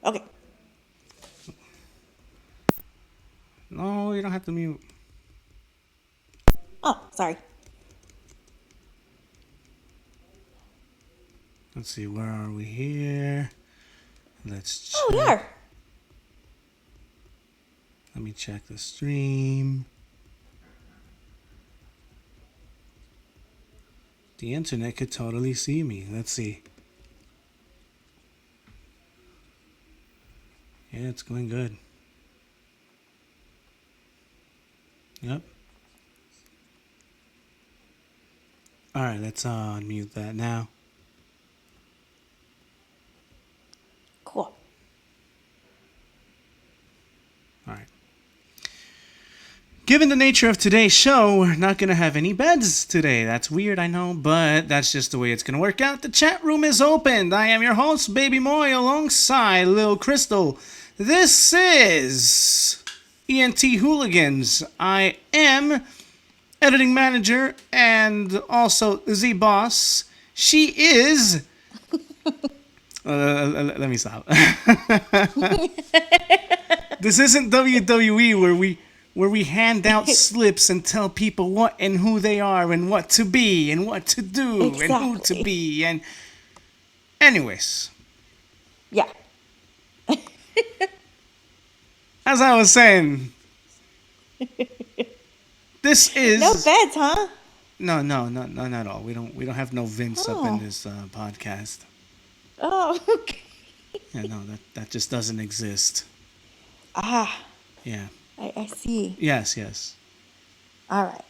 Okay. No, you don't have to mute. Oh, sorry. Let's see, where are we here? Let's check. Oh, we are. Let me check the stream. The internet could totally see me. Let's see. Yeah, it's going good. Yep. Alright, let's unmute that now. Cool. Alright. Given the nature of today's show, we're not going to have any beds today. That's weird, I know, but that's just the way it's going to work out. The chat room is opened. I am your host, Baby Moy, alongside Lil Crystal. This is ENTHooligins. I am editing manager and also the boss. She is... let me stop. This isn't WWE where we hand out slips and tell people what and who they are and what to be and what to do and who to be. And anyways. Yeah. As I was saying, this is no beds, huh? No, not at all. We don't have no Vince up in this podcast. Oh, okay. Yeah, no, that just doesn't exist. Ah. Yeah. I see. Yes. All right.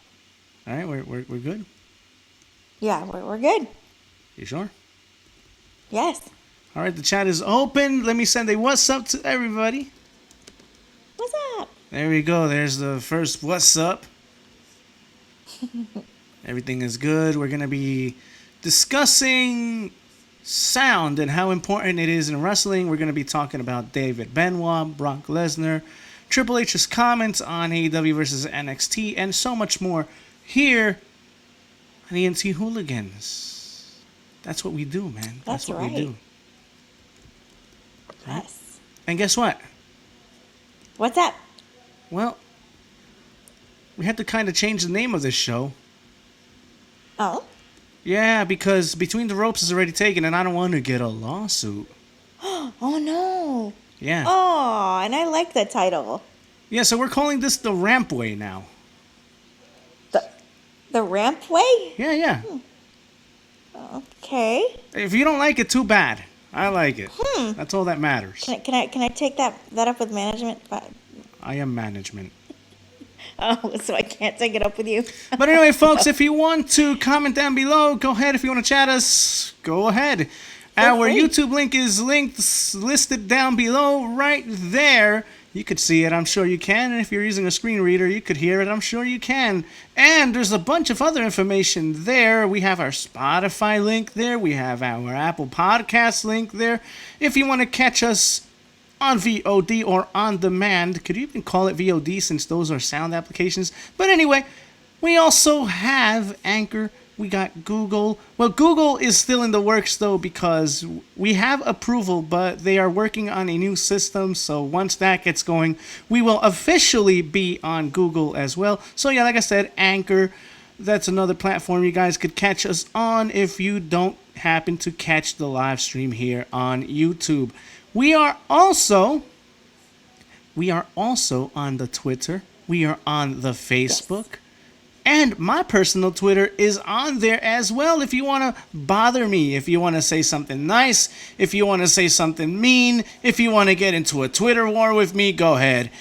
All right, we're good. Yeah, we're good. You sure? Yes. All right, the chat is open. Let me send a what's up to everybody. What's up? There we go. There's the first what's up. Everything is good. We're going to be discussing sound and how important it is in wrestling. We're going to be talking about David Benoit, Brock Lesnar, Triple H's comments on AEW versus NXT, and so much more here on ENTHooligins. That's what we do, man. That's what right. we do. Yes. And guess what? What's up? Well, we had to kind of change the name of this show. Oh? Yeah, because Between the Ropes is already taken, and I don't want to get a lawsuit. Oh, no. Yeah. Oh, and I like the title. Yeah, so we're calling this the RampWay now. The RampWay? Yeah. Okay. If you don't like it, too bad. I like it. That's all that matters. Can I take that up with management? I am management. Oh, so I can't take it up with you? But anyway, folks, if you want to comment down below, go ahead. If you want to chat us, go ahead. Our YouTube link is listed down below right there. You could see it, I'm sure you can. And if you're using a screen reader, you could hear it, I'm sure you can. And there's a bunch of other information there. We have our Spotify link there. We have our Apple Podcast link there. If you want to catch us on VOD or on demand, could you even call it VOD since those are sound applications? But anyway, we also have Anchor. We got Google. Well, Google is still in the works, though, because we have approval, but they are working on a new system. So once that gets going, we will officially be on Google as well. So yeah, like I said, Anchor, that's another platform you guys could catch us on if you don't happen to catch the live stream here on YouTube. We are also on the Twitter. We are on the Facebook. Yes. And my personal Twitter is on there as well if you want to bother me, if you want to say something nice, if you want to say something mean, if you want to get into a Twitter war with me, go ahead.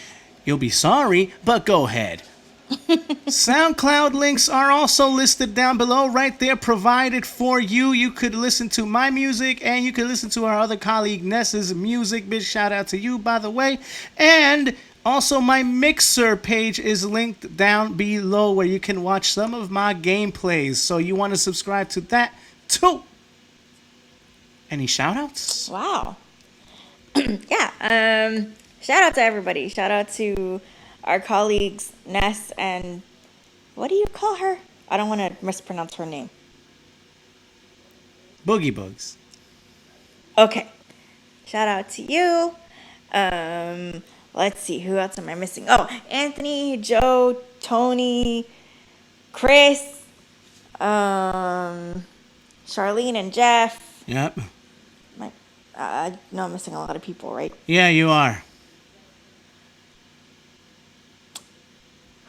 You'll be sorry, but go ahead. SoundCloud links are also listed down below right there, provided for you. You could listen to my music and you could listen to our other colleague Ness's music. Big shout out to you, by the way. And also, my Mixer page is linked down below where you can watch some of my gameplays. So you want to subscribe to that too. Any shout-outs? Wow. Yeah. Shout out to everybody. Shout out to our colleagues, Ness and... What do you call her? I don't want to mispronounce her name. Boogie Bugs. Okay. Shout out to you. Let's see, who else am I missing? Oh, Anthony, Joe, Tony, Chris, Charlene and Jeff. Yep. No, I'm missing a lot of people, right? Yeah, you are.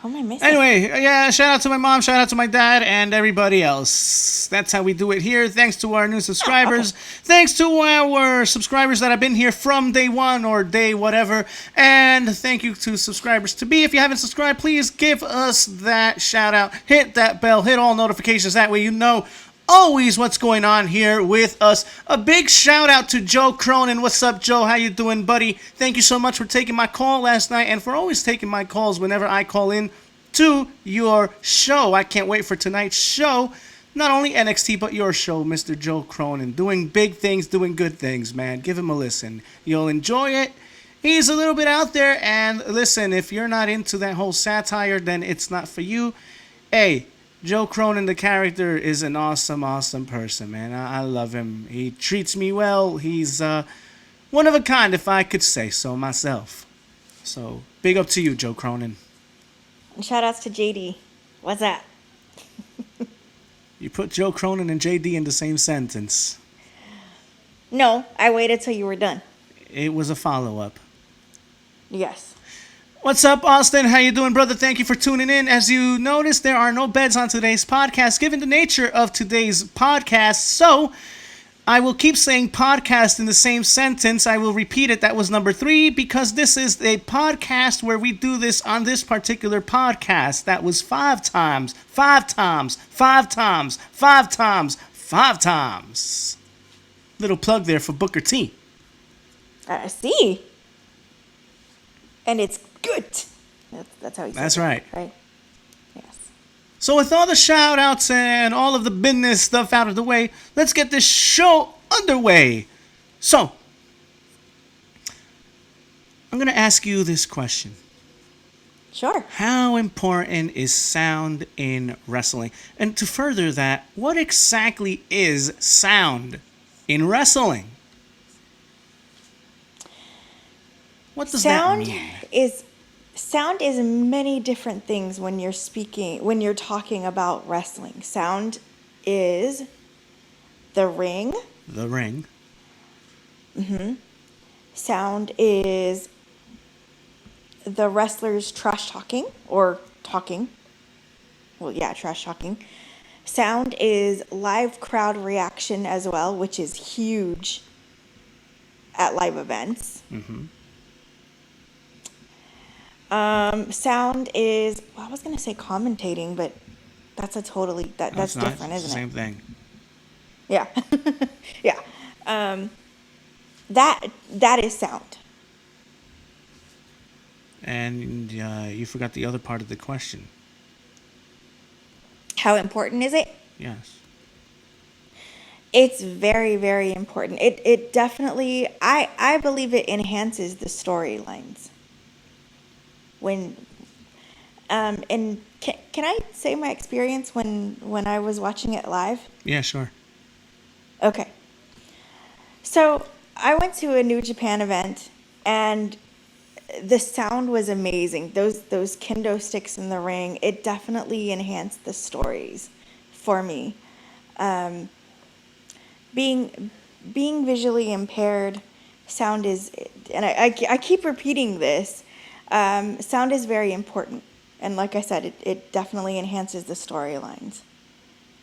Who am I missing? Anyway, yeah, shout out to my mom, shout out to my dad, and everybody else. That's how we do it here. Thanks to our new subscribers. Okay. Thanks to our subscribers that have been here from day one or day whatever. And thank you to subscribers to be. If you haven't subscribed, please give us that shout out. Hit that bell, hit all notifications. That way you know always what's going on here with us. A big shout out to Joe Cronin. What's up, Joe? How you doing, buddy? Thank you so much for taking my call last night and for always taking my calls whenever I call in to your show. I can't wait for tonight's show. Not only NXT, but your show, Mr. Joe Cronin. Doing big things, doing good things, man. Give him a listen. You'll enjoy it. He's a little bit out there, and listen, if you're not into that whole satire, then it's not for you. Hey, Joe Cronin, the character, is an awesome, awesome person, man. I love him. He treats me well. He's one of a kind, if I could say so myself. So, big up to you, Joe Cronin. And shout outs to JD. What's that? You put Joe Cronin and JD in the same sentence. No, I waited till you were done. It was a follow-up. Yes. What's up, Austin? How you doing, brother? Thank you for tuning in. As you noticed, there are no beds on today's podcast, given the nature of today's podcast. So, I will keep saying podcast in the same sentence. I will repeat it. That was number 3, because this is a podcast where we do this on this particular podcast. That was 5 times, 5 times, 5 times, 5 times, 5 times. Little plug there for Booker T. I see. And it's good. That's how you say That's it. right. Right? Yes. So with all the shout outs and all of the business stuff out of the way, let's get this show underway. So, I'm going to ask you this question. Sure. How important is sound in wrestling? And to further that, what exactly is sound in wrestling? What does that mean? Sound is many different things when you're talking about wrestling. Sound is the ring. The ring. Sound is the wrestlers trash talking or talking. Well, yeah, trash talking. Sound is live crowd reaction as well, which is huge at live events. Sound is, well, I was going to say commentating, but that's that's different, isn't it? Same thing. Yeah. Yeah. That is sound. And you forgot the other part of the question. How important is it? Yes. It's very, very important. It definitely, I believe it enhances the storylines. And can I say my experience when I was watching it live? Yeah, sure. Okay. So I went to a New Japan event, and the sound was amazing. Those kendo sticks in the ring, it definitely enhanced the stories for me. Being visually impaired, sound is, and I keep repeating this, sound is very important. And like I said, it definitely enhances the storylines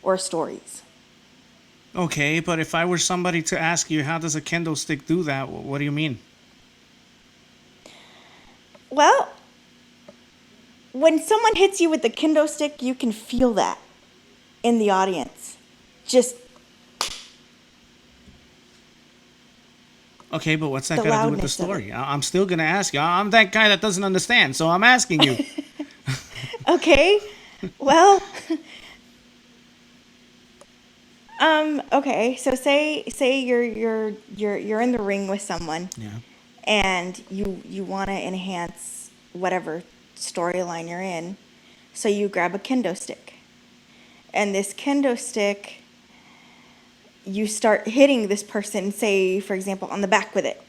or stories. Okay, but if I were somebody to ask you, how does a kendo stick do that? What do you mean? Well, when someone hits you with the kendo stick, you can feel that in the audience. Just okay, but what's that the got to do with the loudness of story? I'm still going to ask you. I'm that guy that doesn't understand, so I'm asking you. okay. Well, okay. So say you're in the ring with someone. Yeah. And you want to enhance whatever storyline you're in, so you grab a kendo stick. And this kendo stick, you start hitting this person, say, for example, on the back with it.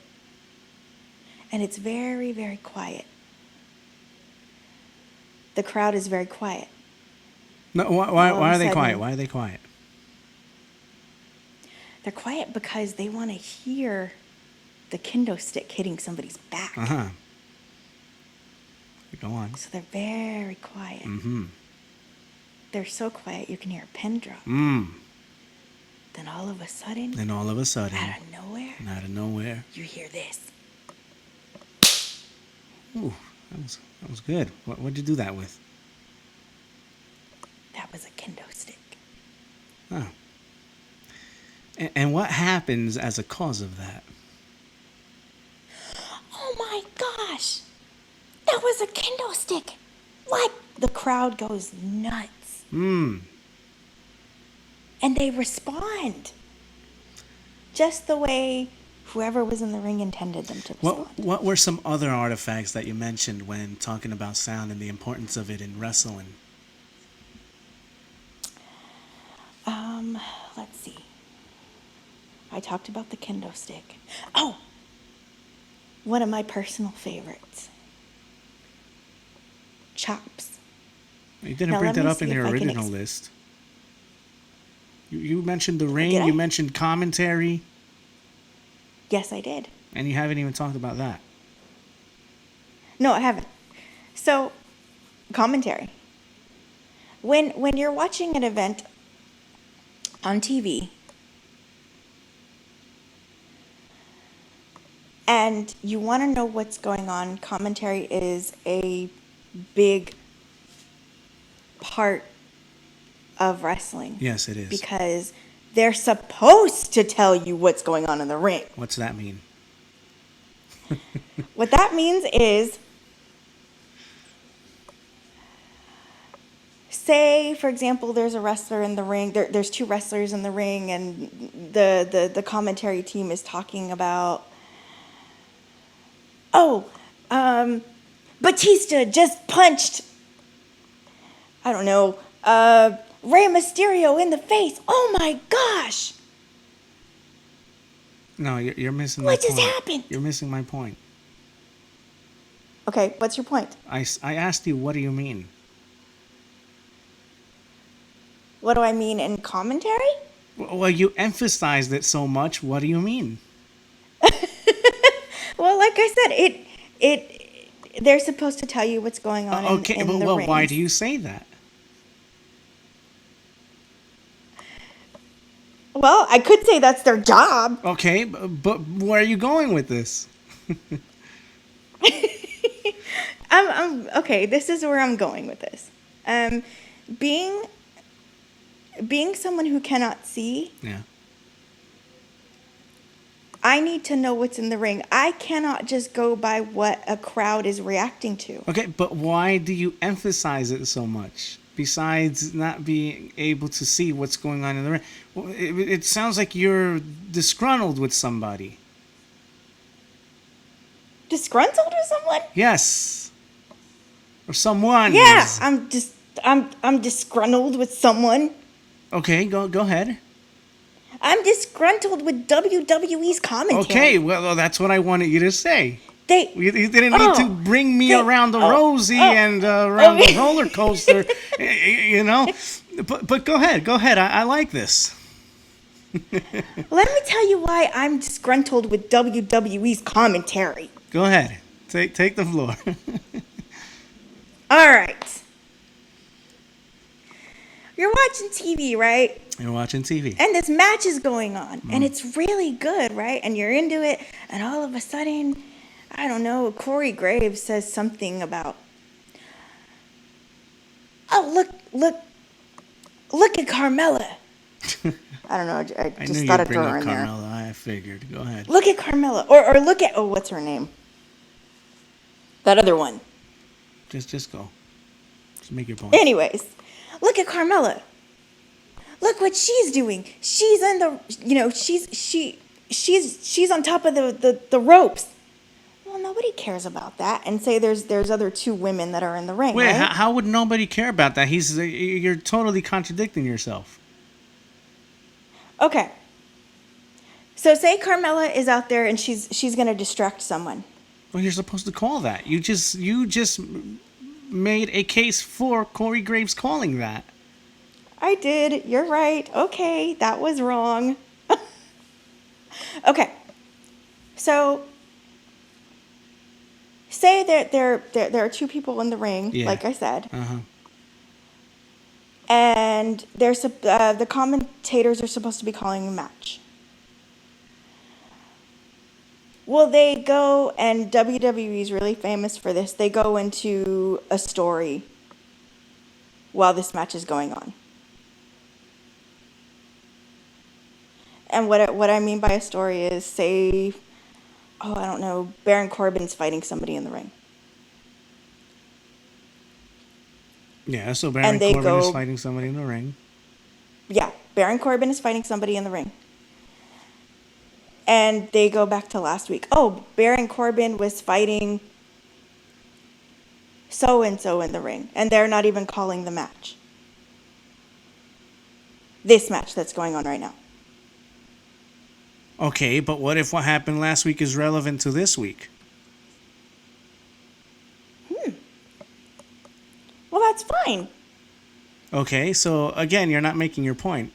and it's very, very quiet. The crowd is very quiet. No, why are they quiet? Why are they quiet? They're quiet because they want to hear the kendo stick hitting somebody's back. Uh-huh. Go on. So they're very quiet. Mm-hmm. They're so quiet you can hear a pin drop. Mm. Then all of a sudden, out of nowhere, you hear this. Ooh, that was good. What'd you do that with? That was a kendo stick. Oh. And what happens as a cause of that? Oh my gosh! That was a kendo stick! What? The crowd goes nuts. Hmm. And they respond. Just the way whoever was in the ring intended them to respond. What were some other artifacts that you mentioned when talking about sound and the importance of it in wrestling? Let's see. I talked about the kendo stick. Oh! One of my personal favorites. Chops. You didn't bring that up in your original list. You mentioned the ring, you mentioned commentary. Yes, I did. And you haven't even talked about that. No, I haven't. So, commentary. When you're watching an event on TV and you want to know what's going on, commentary is a big part of wrestling. Yes, it is. Because they're supposed to tell you what's going on in the ring. What's that mean? What that means is, say, for example, there's a wrestler in the ring. There's two wrestlers in the ring, and the commentary team is talking about, Batista just punched, I don't know, Rey Mysterio in the face. Oh my gosh! No, you're missing my point. What just happened? You're missing my point. Okay, what's your point? I asked you, what do you mean? What do I mean in commentary? Well, you emphasized it so much. What do you mean? Well, like I said, they're supposed to tell you what's going on in the ring. Why do you say that? Well, I could say that's their job. Okay, but where are you going with this? Okay, this is where I'm going with this. Being someone who cannot see, yeah, I need to know what's in the ring. I cannot just go by what a crowd is reacting to. Okay, but why do you emphasize it so much? Besides not being able to see what's going on in the ring. Well, it sounds like you're disgruntled with somebody. Disgruntled with someone? Yes. Or someone. Yeah, I'm disgruntled with someone. Okay, go ahead. I'm disgruntled with WWE's commentary. Okay, well, that's what I wanted you to say. You didn't need to bring me around the rosy and around the roller coaster, you know. But go ahead. I like this. Let me tell you why I'm disgruntled with WWE's commentary. Go ahead. Take the floor. All right. You're watching TV, right? You're watching TV. And this match is going on, and it's really good, right? And you're into it, and all of a sudden, I don't know, Corey Graves says something about, look at Carmella. I don't know, I just thought I'd throw her in there. Carmella, I figured. Go ahead. Look at Carmella, or look at, what's her name? That other one. Just go. Just make your point. Anyways, look at Carmella. Look what she's doing. She's in the, she's on top of the ropes. Well, nobody cares about that. And say there's other two women that are in the ring. Wait, right? how would nobody care about that? You're totally contradicting yourself. Okay. So say Carmella is out there and she's going to distract someone. Well, you're supposed to call that. You just made a case for Corey Graves calling that. I did. You're right. Okay, that was wrong. Okay. So, say that there are two people in the ring, Yeah. like I said. Uh-huh. And the commentators are supposed to be calling a match. Well, they go, and WWE is really famous for this, they go into a story while this match is going on. And what I mean by a story is, say, I don't know, Baron Corbin's fighting somebody in the ring. Yeah, so Baron Corbin is fighting somebody in the ring. Yeah, Baron Corbin is fighting somebody in the ring. And they go back to last week. Oh, Baron Corbin was fighting so-and-so in the ring. And they're not even calling the match. This match that's going on right now. Okay, but what if what happened last week is relevant to this week? Well, that's fine. Okay, so again, you're not making your point.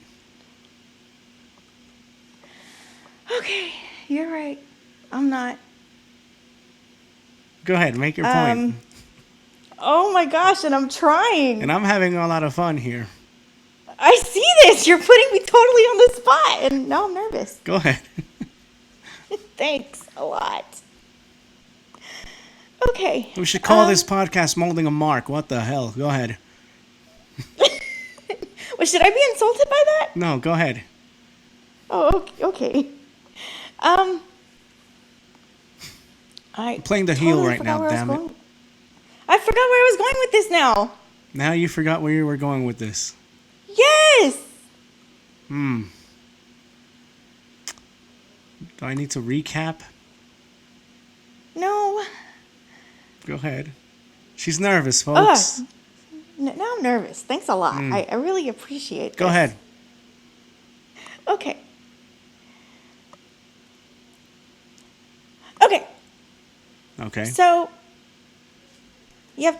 Okay, you're right. I'm not. Go ahead, make your point. Oh my gosh, and I'm trying. And I'm having a lot of fun here. I see this. You're putting me totally on the spot, and now I'm nervous. Go ahead. Thanks a lot. Okay. We should call this podcast Molding a Mark. What the hell? Go ahead. Well, should I be insulted by that? No, go ahead. Oh, okay. I'm playing the heel right now, damn it. I forgot where I was going with this now. Now you forgot where you were going with this. Yes. Do I need to recap? No. Go ahead. She's nervous, folks. Now I'm nervous. Thanks a lot. I really appreciate this. Go ahead. Okay. Okay. So you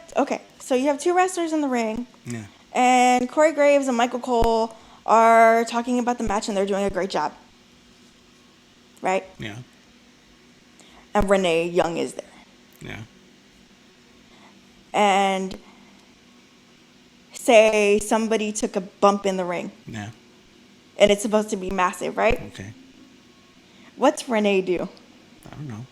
have two wrestlers in the ring. Yeah. And Corey Graves and Michael Cole are talking about the match, and they're doing a great job. Right? Yeah. And Renee Young is there. Yeah. And say somebody took a bump in the ring. Yeah. And it's supposed to be massive, right? Okay. What's Renee do? I don't know.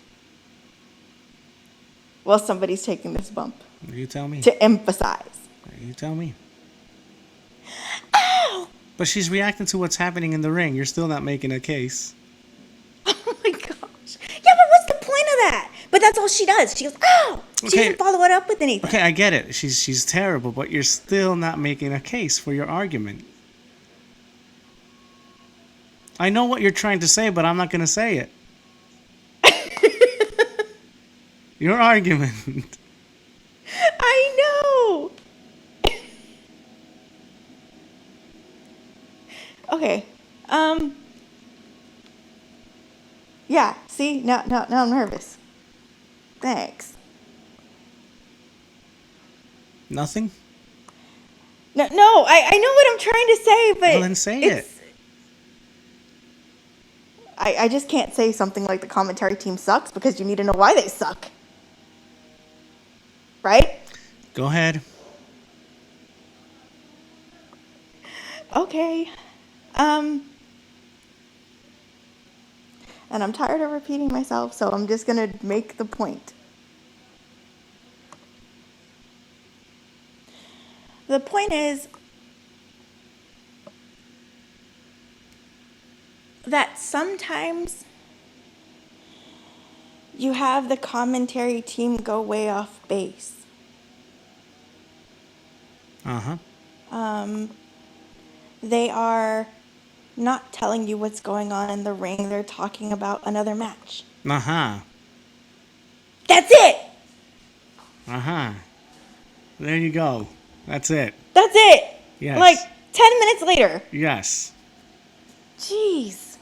Well, somebody's taking this bump. You tell me. To emphasize. You tell me. Ow! But she's reacting to what's happening in the ring. You're still not making a case. Oh my gosh. Yeah, but what's the point of that? But that's all she does. She goes, ow! She doesn't follow it up with anything. Okay, I get it. She's terrible, but you're still not making a case for your argument. I know what you're trying to say, but I'm not going to say it. Your argument. I know. Okay. Yeah, see? Now I'm nervous. Thanks. Nothing? No, I know what I'm trying to say, but... Well, then say it. I just can't say something like the commentary team sucks because you need to know why they suck. Right? Go ahead. Okay. And I'm tired of repeating myself, so I'm just going to make the point. The point is that sometimes you have the commentary team go way off base. Uh-huh. They are not telling you what's going on in the ring. They're talking about another match. Uh-huh. That's it! Uh-huh. There you go. That's it. That's it! Yes. Like 10 minutes later. Yes. Jeez.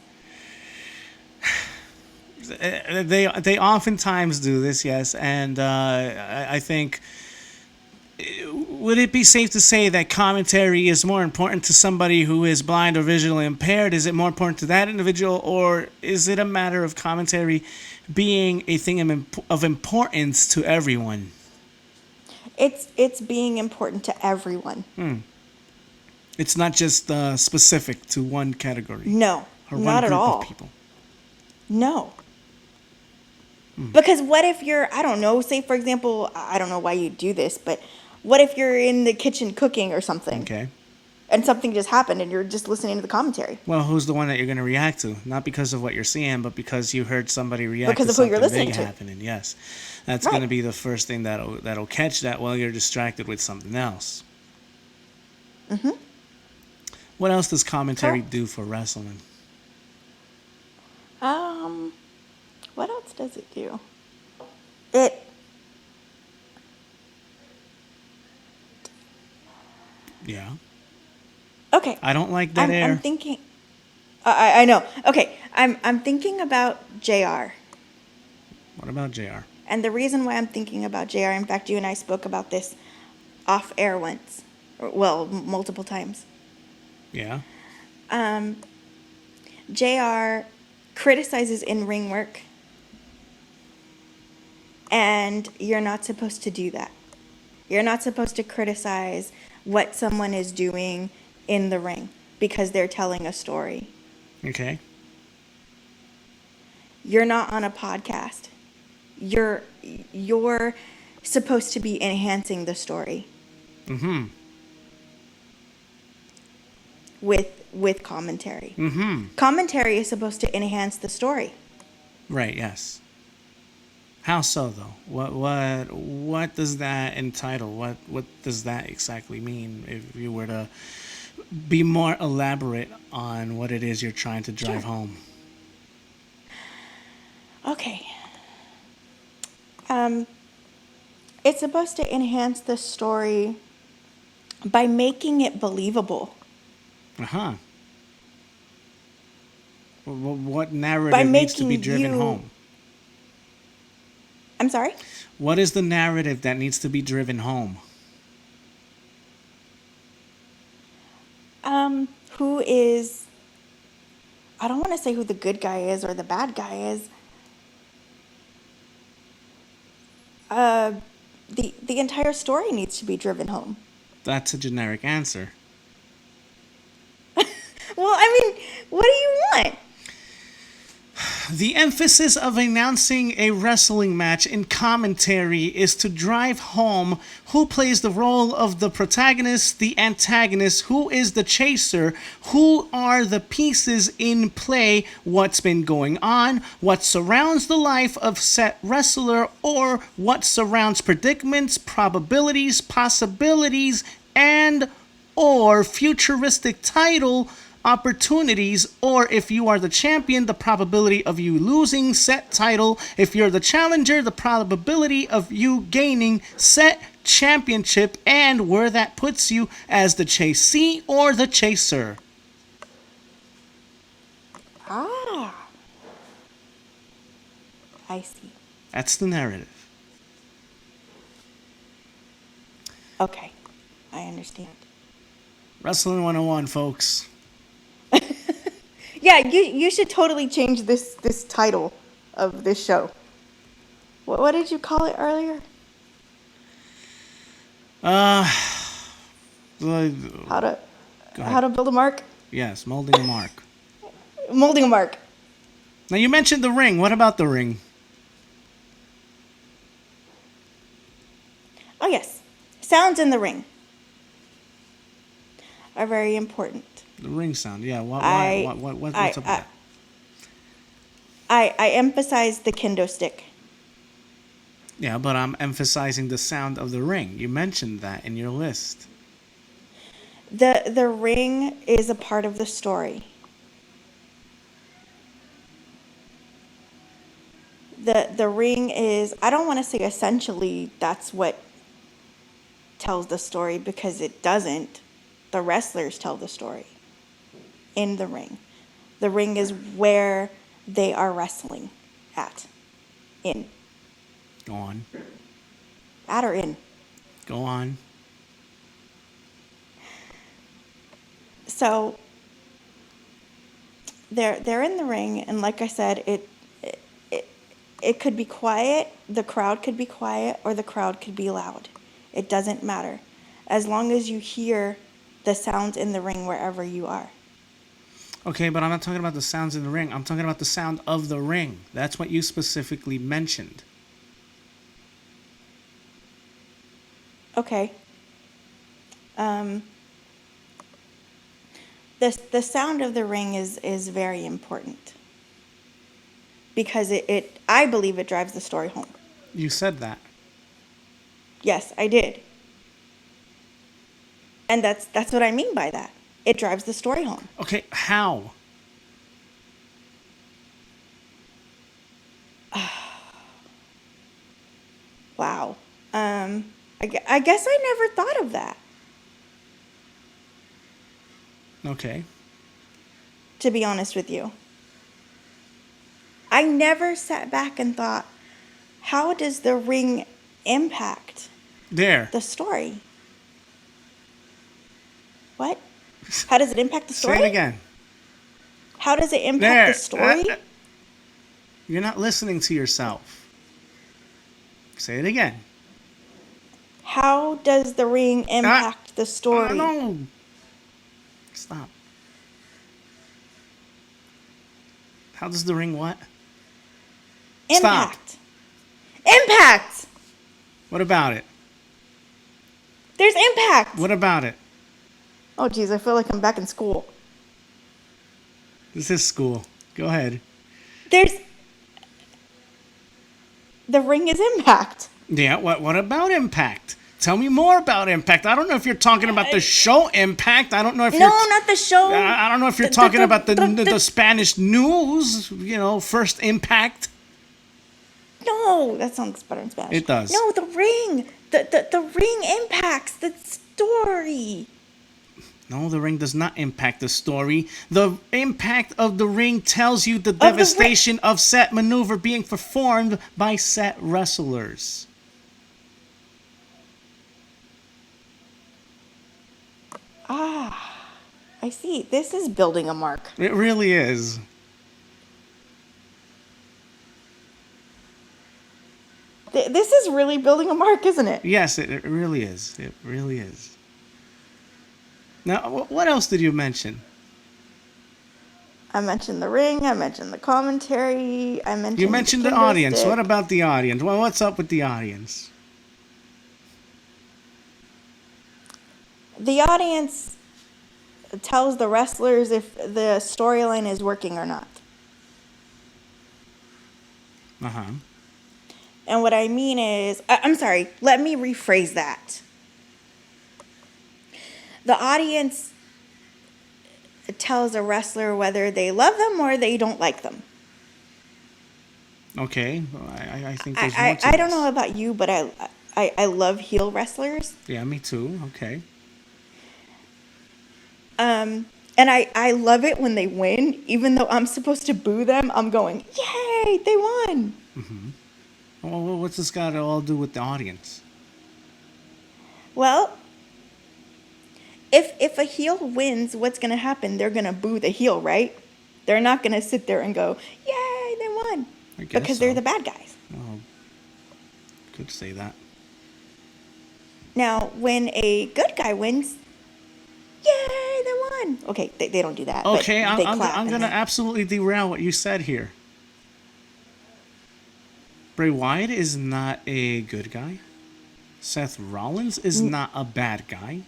They oftentimes do this, yes, and I think. Would it be safe to say that commentary is more important to somebody who is blind or visually impaired? Is it more important to that individual, or is it a matter of commentary being a thing of importance to everyone? It's being important to everyone. It's not just specific to one category. No, or not one at group all. Of people. No. Because what if you're, I don't know, say for example, I don't know why you do this, but what if you're in the kitchen cooking or something? Okay. And something just happened and you're just listening to the commentary. Well, who's the one that you're going to react to? Not because of what you're seeing, but because you heard somebody react because to of who something you're listening big to. happening. Yes. That's Right. going to be the first thing that'll catch that while you're distracted with something else. Mm-hmm. What else does commentary Correct. do for wrestling? What else does it do? It Yeah. Okay. I don't like that air. I'm thinking. I know. Okay. I'm thinking about JR. What about JR? And the reason why I'm thinking about JR, in fact, you and I spoke about this off air once, well, multiple times. Yeah. JR criticizes in-ring work, and you're not supposed to do that. You're not supposed to criticize what someone is doing in the ring because they're telling a story. Okay. You're not on a podcast. You're supposed to be enhancing the story. Mm-hmm. With commentary. Mm-hmm. Commentary is supposed to enhance the story. Right, yes. How so, though? What does that entitle? What does that exactly mean? If you were to be more elaborate on what it is you're trying to drive home. Okay. It's supposed to enhance the story by making it believable. Uh-huh. What narrative needs to be driven home? I'm sorry? What is the narrative that needs to be driven home? Who is... I don't want to say who the good guy is or the bad guy is. The entire story needs to be driven home. That's a generic answer. Well, I mean, what do you want? The emphasis of announcing a wrestling match in commentary is to drive home who plays the role of the protagonist, the antagonist, who is the chaser, who are the pieces in play, what's been going on, what surrounds the life of said wrestler, or what surrounds predicaments, probabilities, possibilities, and or futuristic title opportunities, or if you are the champion, the probability of you losing set title. If you're the challenger, the probability of you gaining set championship, and where that puts you as the chasee or the chaser. Ah. I see. That's the narrative. Okay. I understand. Wrestling 101, folks. Yeah, you should totally change this title of this show. What did you call it earlier? How How to build a mark? Yes, molding a mark. Molding a mark. Now, you mentioned the ring. What about the ring? Oh, yes. Sounds in the ring are very important. The ring sound, yeah. What's up with that? I emphasize the kendo stick. Yeah, but I'm emphasizing the sound of the ring. You mentioned that in your list. The ring is a part of the story. The ring is, I don't want to say essentially that's what tells the story, because it doesn't. The wrestlers tell the story in the ring. The ring is where they are wrestling. At. In. Go on. At or in. Go on. So they're in the ring, and like I said, it could be quiet, the crowd could be quiet, or the crowd could be loud. It doesn't matter. As long as you hear the sounds in the ring wherever you are. Okay, but I'm not talking about the sounds in the ring. I'm talking about the sound of the ring. That's what you specifically mentioned. Okay. The sound of the ring is very important. Because I believe it drives the story home. You said that. Yes, I did. And that's what I mean by that. It drives the story home. Okay, how? Wow. I guess I never thought of that, Okay. to be honest with you. I never sat back and thought, how does the ring impact There. the story? What? How does it impact the story? Say it again. How does it impact There. the story? You're not listening to yourself. Say it again. How does the ring impact the story? No. Stop. How does the ring what? Stop. Impact. Impact! What about it? There's impact! What about it? Oh, geez, I feel like I'm back in school. This is school. Go ahead. The ring is impact. Yeah, what about Impact? Tell me more about Impact. I don't know if you're talking about the show Impact. I don't know if No, you're... not the show. I don't know if you're talking about the Spanish news, first Impact. No, that sounds better in Spanish. It does. No, the ring. The ring impacts the story. No, the ring does not impact the story. The impact of the ring tells you the devastation of set maneuver being performed by set wrestlers. I see. This is building a mark. It really is. This is really building a mark, isn't it? Yes, it really is. It really is. Now, what else did you mention? I mentioned the ring. I mentioned the commentary. You mentioned the audience. What about the audience? Well, what's up with the audience? The audience tells the wrestlers if the storyline is working or not. Uh-huh. And what I mean is, I'm sorry, let me rephrase that. The audience tells a wrestler whether they love them or they don't like them. Okay, well, I think there's more to I don't this. know about you, but I love heel wrestlers. Yeah, me too. Okay. And I love it when they win, even though I'm supposed to boo them. I'm going, yay, they won. Mm-hmm. Well, what's this got to all do with the audience? Well, if a heel wins, what's going to happen? They're going to boo the heel, right? They're not going to sit there and go, yay, they won. I guess Because so. they're the bad guys. Well, could say that. Now, when a good guy wins, yay, they won. Okay, they don't do that. Okay, but they clap I'm and going to then- absolutely derail what you said here. Bray Wyatt is not a good guy. Seth Rollins is not a bad guy.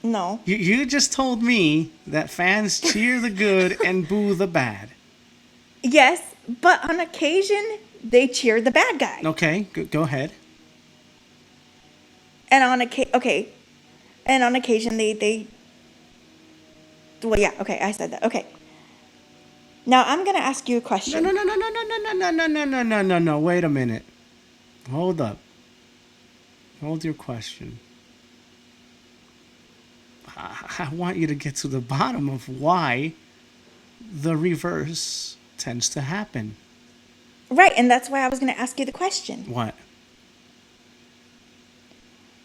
No. You just told me that fans cheer the good and boo the bad. Yes, but on occasion, they cheer the bad guy. Okay, go ahead. And on occasion, they well, yeah, okay, I said that. Okay. Now, I'm going to ask you a question. No. Wait a minute. Hold up. Hold your question. I want you to get to the bottom of why the reverse tends to happen. Right, and that's why I was going to ask you the question. What?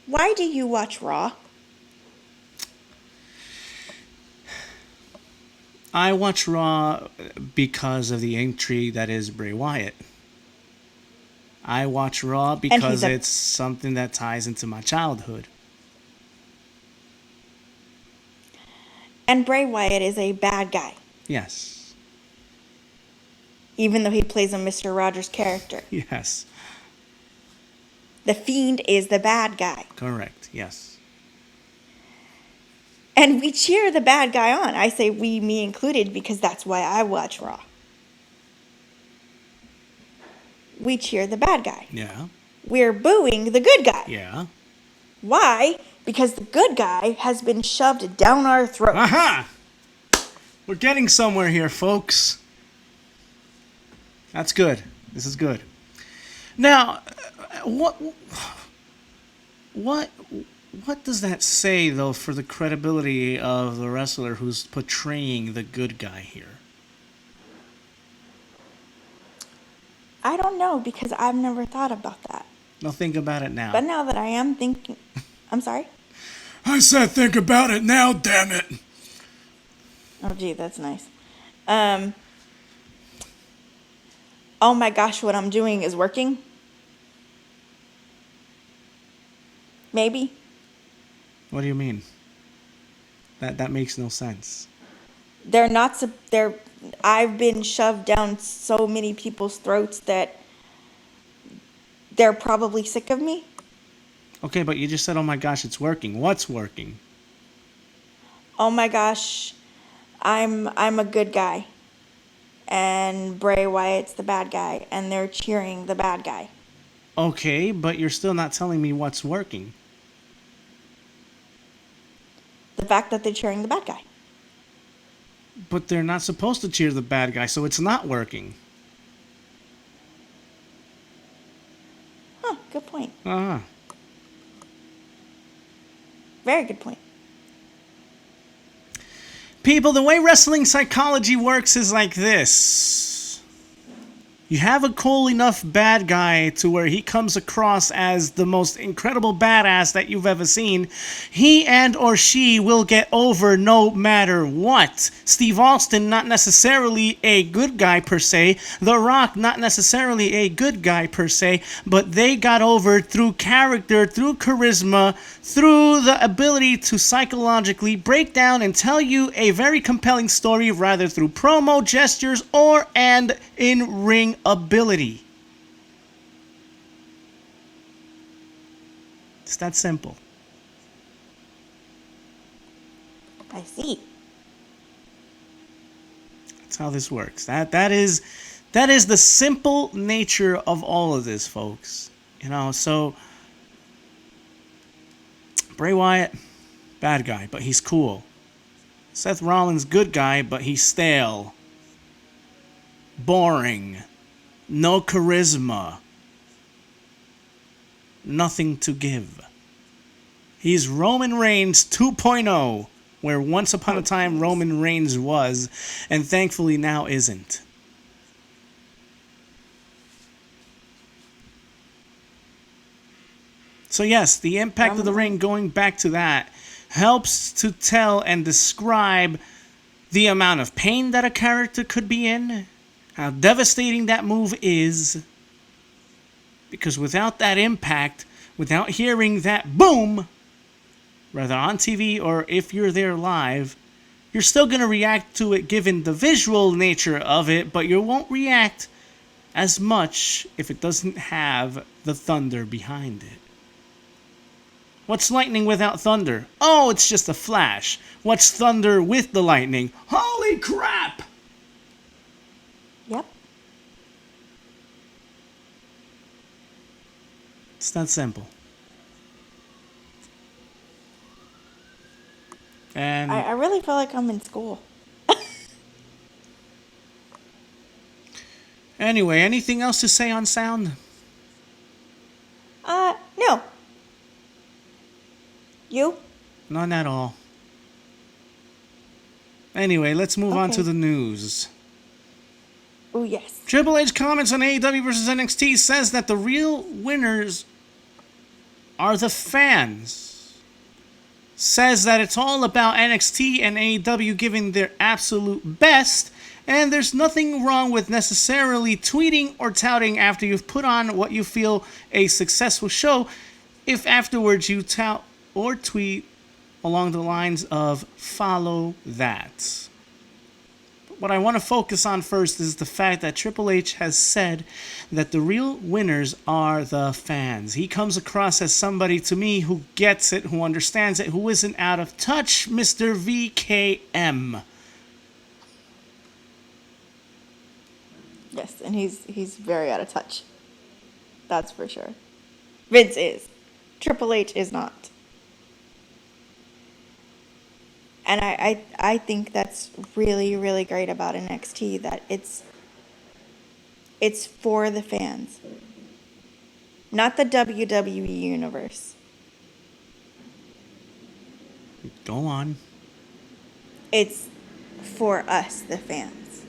Why do you watch Raw? I watch Raw because of the intrigue that is Bray Wyatt. I watch Raw because it's something that ties into my childhood. And Bray Wyatt is a bad guy. Yes. Even though he plays a Mr. Rogers character. Yes. The Fiend is the bad guy. Correct. Yes. And we cheer the bad guy on. I say we, me included, because that's why I watch Raw. We cheer the bad guy. Yeah. We're booing the good guy. Yeah. Why? Because the good guy has been shoved down our throats. Aha! We're getting somewhere here, folks. That's good. This is good. Now, what does that say, though, for the credibility of the wrestler who's portraying the good guy here? I don't know, because I've never thought about that. No, think about it now. But now that I am thinking... I'm sorry? I said think about it now, damn it. Oh, gee, that's nice. Oh my gosh, what I'm doing is working? Maybe? What do you mean? That makes no sense. They're not... I've been shoved down so many people's throats that they're probably sick of me. Okay, but you just said, oh my gosh, it's working. What's working? Oh my gosh, I'm a good guy. And Bray Wyatt's the bad guy. And they're cheering the bad guy. Okay, but you're still not telling me what's working. The fact that they're cheering the bad guy. But they're not supposed to cheer the bad guy, so it's not working. Huh, good point. Ah. Very good point. People, the way wrestling psychology works is like this. You have a cool enough bad guy to where he comes across as the most incredible badass that you've ever seen. He and or she will get over no matter what. Steve Austin, not necessarily a good guy per se. The Rock, not necessarily a good guy per se. But they got over through character, through charisma, through the ability to psychologically break down and tell you a very compelling story, rather through promo, gestures, and in-ring ability. It's that simple. I see. That's how this works. That is the simple nature of all of this, folks. You know, so Bray Wyatt, bad guy, but he's cool. Seth Rollins, good guy, but he's stale. Boring. No charisma. Nothing to give. He's Roman Reigns 2.0, where once upon a time Roman Reigns was, and thankfully now isn't. So yes, the impact of the ring, going back to that, helps to tell and describe the amount of pain that a character could be in, how devastating that move is, because without that impact, without hearing that boom, whether on TV or if you're there live, you're still going to react to it given the visual nature of it, but you won't react as much if it doesn't have the thunder behind it. What's lightning without thunder? Oh, it's just a flash. What's thunder with the lightning? Holy crap! Yep. It's that simple. And I really feel like I'm in school. anyway, anything else to say on sound? No. You? None at all. Anyway, let's move on Okay. to the news. Oh, yes. Triple H comments on AEW versus NXT, says that the real winners are the fans. Says that it's all about NXT and AEW giving their absolute best, and there's nothing wrong with necessarily tweeting or touting after you've put on what you feel a successful show, if afterwards you tout or tweet along the lines of follow that. What I want to focus on first is the fact that Triple H has said that the real winners are the fans. He comes across as somebody to me who gets it, who understands it, who isn't out of touch, Mr. VKM. Yes, and he's very out of touch. That's for sure. Vince is. Triple H is not. And I think that's really, really great about NXT, that it's for the fans. Not the WWE universe. Go on. It's for us, the fans.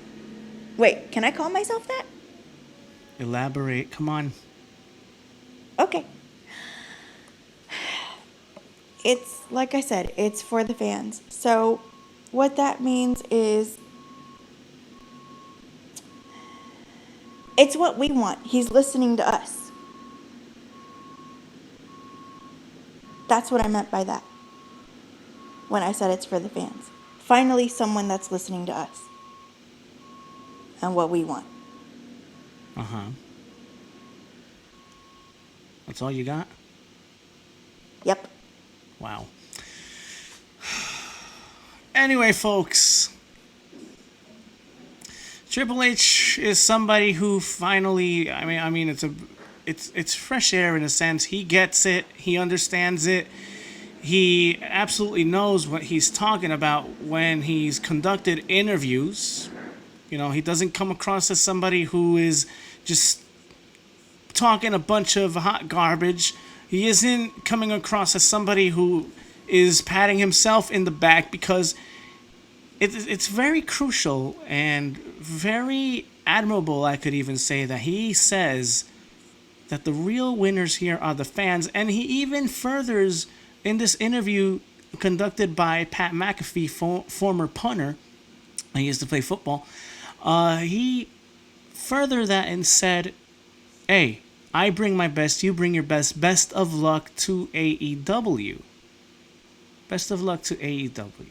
Wait, can I call myself that? Elaborate. Come on. Okay. It's, like I said, it's for the fans. So what that means is it's what we want. He's listening to us. That's what I meant by that when I said it's for the fans. Finally, someone that's listening to us and what we want. Uh-huh. That's all you got? Yep. Wow. Anyway, folks, Triple H is somebody who finally, I mean, it's fresh air in a sense. He gets it. He understands it. He absolutely knows what he's talking about when he's conducted interviews. You know, he doesn't come across as somebody who is just talking a bunch of hot garbage. He isn't coming across as somebody who is patting himself in the back, because it's very crucial and very admirable, I could even say, that he says that the real winners here are the fans. And he even furthers in this interview conducted by Pat McAfee, former punter. He used to play football. He furthered that and said, hey, I bring my best, you bring your best. Best of luck to AEW. Best of luck to AEW.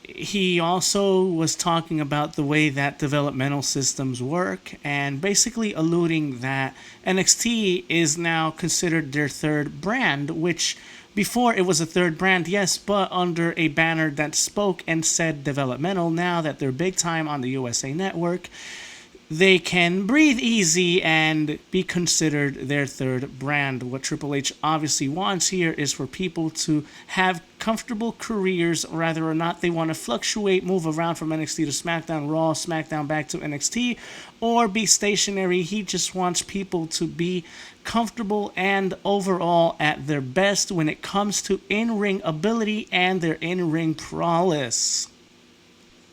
He also was talking about the way that developmental systems work, and basically alluding that NXT is now considered their third brand, which before it was a third brand, yes, but under a banner that spoke and said developmental. Now that they're big time on the USA Network, they can breathe easy and be considered their third brand. What Triple H obviously wants here is for people to have comfortable careers, whether or not they want to fluctuate, move around from NXT to SmackDown, Raw, SmackDown back to NXT, or be stationary. He just wants people to be comfortable and overall at their best when it comes to in-ring ability and their in-ring prowess.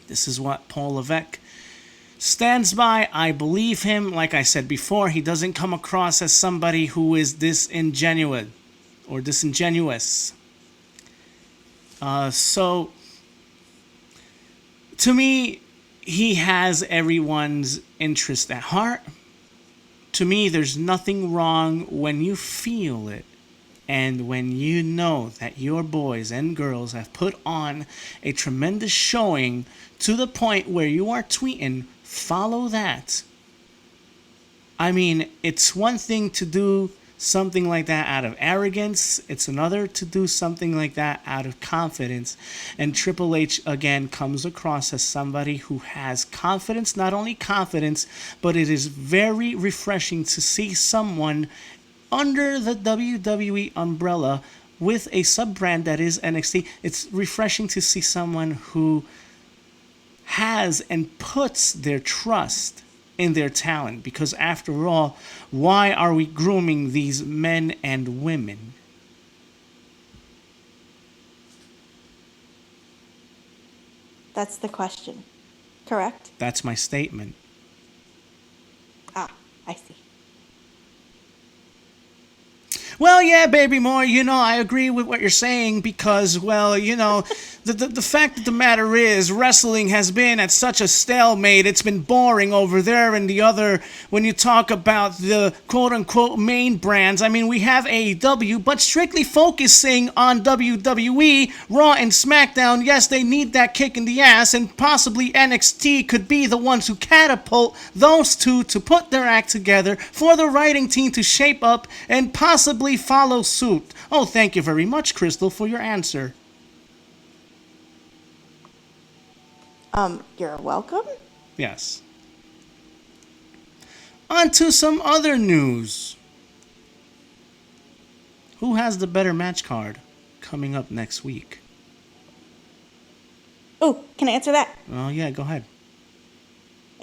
This is what Paul Levesque stands by. I believe him. Like I said before, he doesn't come across as somebody who is disingenuous or disingenuous. So, to me, he has everyone's interest at heart. To me, there's nothing wrong when you feel it. And when you know that your boys and girls have put on a tremendous showing to the point where you are tweeting, follow that. I mean, it's one thing to do something like that out of arrogance. It's another to do something like that out of confidence. And Triple H, again, comes across as somebody who has confidence. Not only confidence, but it is very refreshing to see someone under the WWE umbrella with a sub-brand that is NXT. It's refreshing to see someone who has and puts their trust in their talent, because after all, why are we grooming these men and women? That's the question. Correct? That's my statement. Ah, I see. Well, yeah, baby Moore, I agree with what you're saying because, well, the fact of the matter is wrestling has been at such a stalemate. It's been boring over there and the other, when you talk about the quote-unquote main brands. I mean, we have AEW, but strictly focusing on WWE, Raw and SmackDown, yes, they need that kick in the ass, and possibly NXT could be the ones who catapult those two to put their act together for the writing team to shape up and possibly follow suit. Oh, thank you very much, Crystal, for your answer. You're welcome. Yes. On to some other news. Who has the better match card coming up next week? Oh, can I answer that? Oh, yeah, go ahead.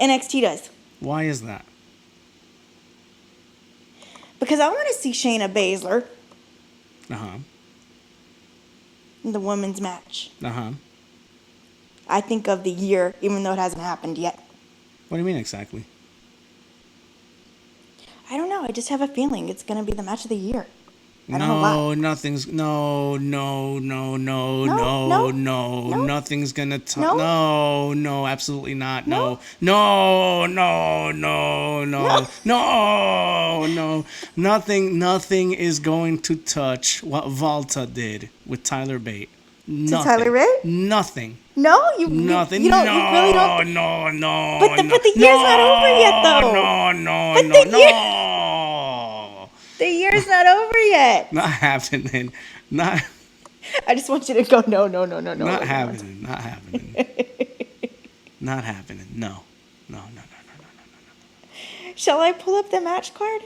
NXT does. Why is that? Because I want to see Shayna Baszler Uh-huh. in the women's match. Uh-huh. I think of the year, even though it hasn't happened yet. What do you mean exactly? I don't know. I just have a feeling it's going to be the match of the year. I don't know why. No, nothing's... No, nothing's gonna... No, absolutely not. No. Nothing is going to touch what Volta did with Tyler Bate. Nothing. Tyler Bate? Nothing. No? Nothing. You don't, no, you really don't? No. But the year's not over yet, though. No. The year's not over yet. Not happening. Not I just want you to go, no. Not happening. Not happening. No. Shall I pull up the match card?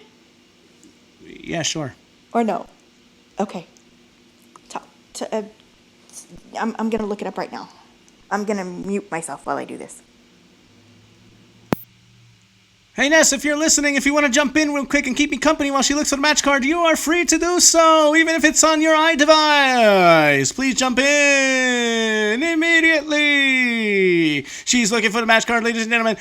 Yeah, sure. Or no? Okay. I'm going to look it up right now. I'm going to mute myself while I do this. Hey Ness, if you're listening, if you want to jump in real quick and keep me company while she looks at the match card, you are free to do so, even if it's on your iDevice. Please jump in immediately. She's looking for the match card, ladies and gentlemen.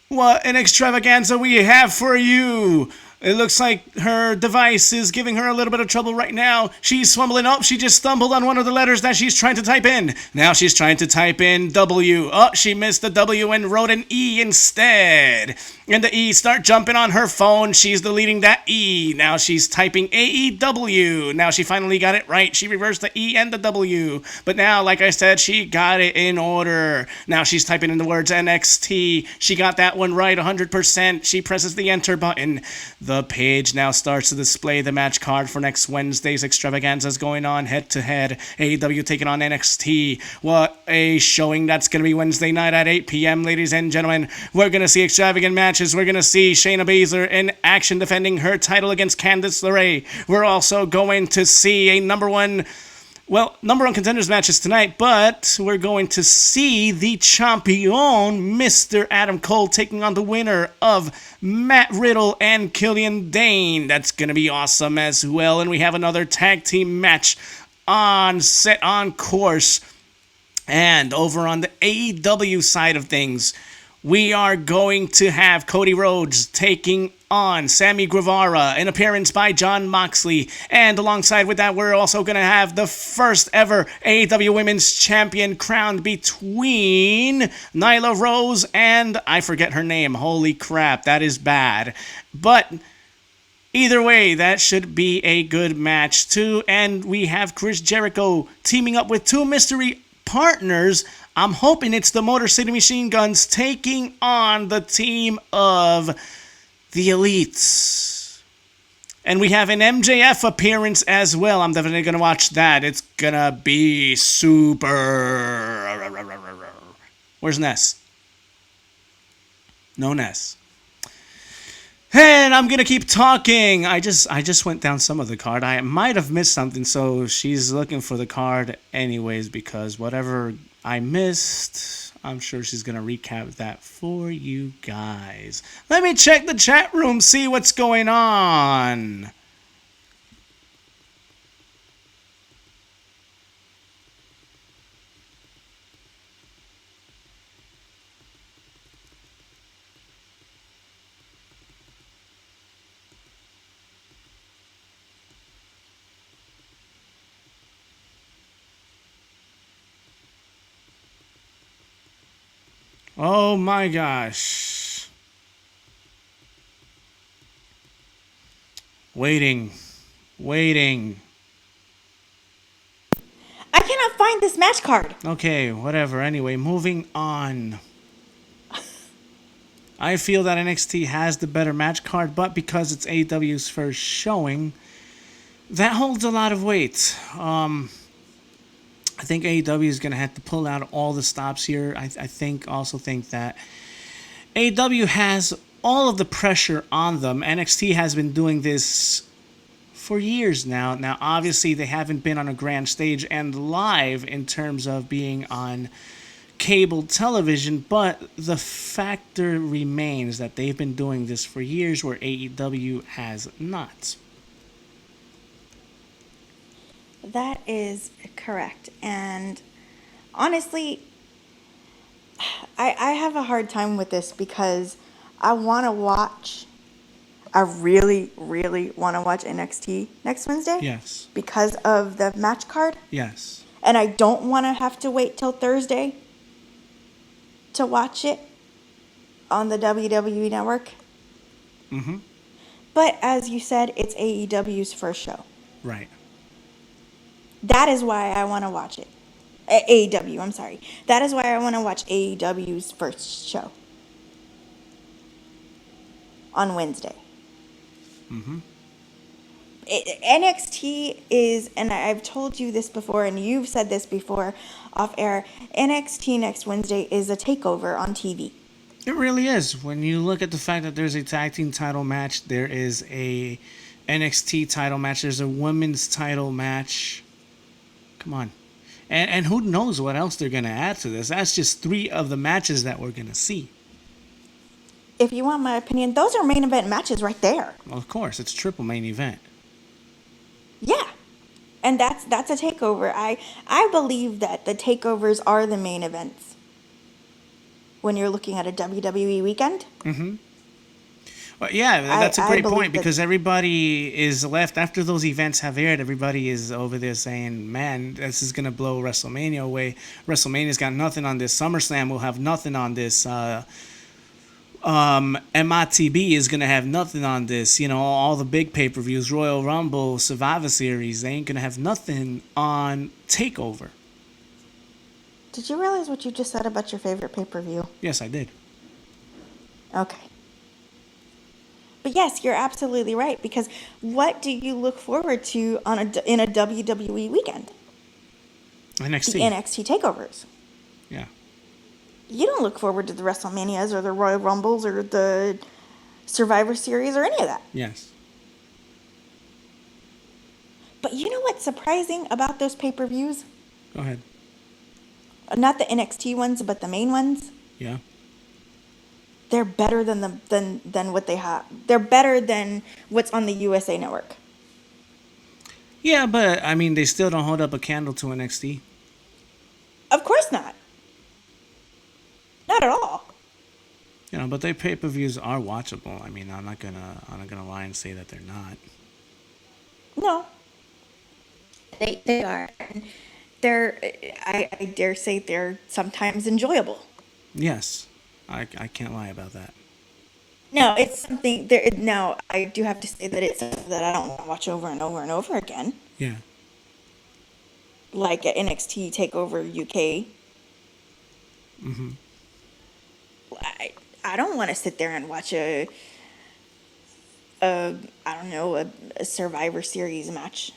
What an extravaganza we have for you. It looks like her device is giving her a little bit of trouble right now. She's fumbling up. She just stumbled on one of the letters that she's trying to type in. Now she's trying to type in W. Oh, she missed the W and wrote an E instead. And the E start jumping on her phone. She's deleting that E. Now she's typing AEW. Now she finally got it right. She reversed the E and the W. But now, like I said, she got it in order. Now she's typing in the words NXT. She got that one right 100%. She presses the enter button. The page now starts to display the match card for next Wednesday's extravaganzas going on head-to-head. AEW taking on NXT. What a showing that's going to be Wednesday night at 8 p.m., ladies and gentlemen. We're going to see extravagant matches. We're going to see Shayna Baszler in action defending her title against Candice LeRae. We're also going to see a number one contenders matches tonight, but we're going to see the champion, Mr. Adam Cole, taking on the winner of Matt Riddle and Killian Dane. That's going to be awesome as well. And we have another tag team match on course. And over on the AEW side of things, we are going to have Cody Rhodes taking on Sammy Guevara, an appearance by Jon Moxley. And alongside with that, we're also going to have the first ever AEW Women's Champion crowned between Nyla Rose and I forget her name. Holy crap, that is bad. But either way, that should be a good match too. And we have Chris Jericho teaming up with two mystery partners. I'm hoping it's the Motor City Machine Guns taking on the team of the Elites. And we have an MJF appearance as well. I'm definitely going to watch that. It's going to be super. Where's Ness? No Ness. And I'm going to keep talking. I just went down some of the card. I might have missed something, so she's looking for the card anyways, because whatever I missed, I'm sure she's going to recap that for you guys. Let me check the chat room, see what's going on. Oh my gosh. Waiting. I cannot find this match card. Okay, whatever. Anyway, moving on. I feel that NXT has the better match card, but because it's AEW's first showing, that holds a lot of weight. I think AEW is going to have to pull out all the stops here. I also think that AEW has all of the pressure on them. NXT has been doing this for years now. Now, obviously, they haven't been on a grand stage and live in terms of being on cable television, but the factor remains that they've been doing this for years where AEW has not. That is correct. And honestly, I have a hard time with this because I really, really want to watch NXT next Wednesday. Yes. Because of the match card. Yes. And I don't want to have to wait till Thursday to watch it on the WWE network. Mm-hmm. But as you said, it's AEW's first show. Right. That is why I want to watch it. AEW, I'm sorry. That is why I want to watch AEW's first show on Wednesday. Mm-hmm. NXT is, and I've told you this before, and you've said this before off air, NXT next Wednesday is a takeover on TV. It really is. When you look at the fact that there's a tag team title match, there is a NXT title match, there's a women's title match. Come on. And who knows what else they're going to add to this. That's just 3 of the matches that we're going to see. If you want my opinion, those are main event matches right there. Well, of course, it's triple main event. Yeah. And that's a takeover. I believe that the takeovers are the main events when you're looking at a WWE weekend. Mm-hmm. Well, yeah, that's a great point because everybody is left after those events have aired. Everybody is over there saying, man, this is going to blow WrestleMania away. WrestleMania's got nothing on this. SummerSlam will have nothing on this. MITB is going to have nothing on this. You know, all the big pay-per-views, Royal Rumble, Survivor Series, they ain't going to have nothing on TakeOver. Did you realize what you just said about your favorite pay-per-view? Yes, I did. Okay. But yes, you're absolutely right, because what do you look forward to in a WWE weekend? NXT. The NXT takeovers. Yeah. You don't look forward to the WrestleManias or the Royal Rumbles or the Survivor Series or any of that. Yes. But you know what's surprising about those pay-per-views? Go ahead. Not the NXT ones, but the main ones. Yeah. They're better than what they have. They're better than what's on the USA Network. Yeah, but I mean, they still don't hold up a candle to NXT. Of course not. Not at all. You know, but their pay-per-views are watchable. I mean, I'm not gonna lie and say that they're not. No. They are. They're I dare say they're sometimes enjoyable. Yes. I can't lie about that. No, it's something there. Now, I do have to say that it's something that I don't want to watch over and over and over again. Yeah. Like at NXT TakeOver UK. Mm-hmm. I don't want to sit there and watch a Survivor Series match.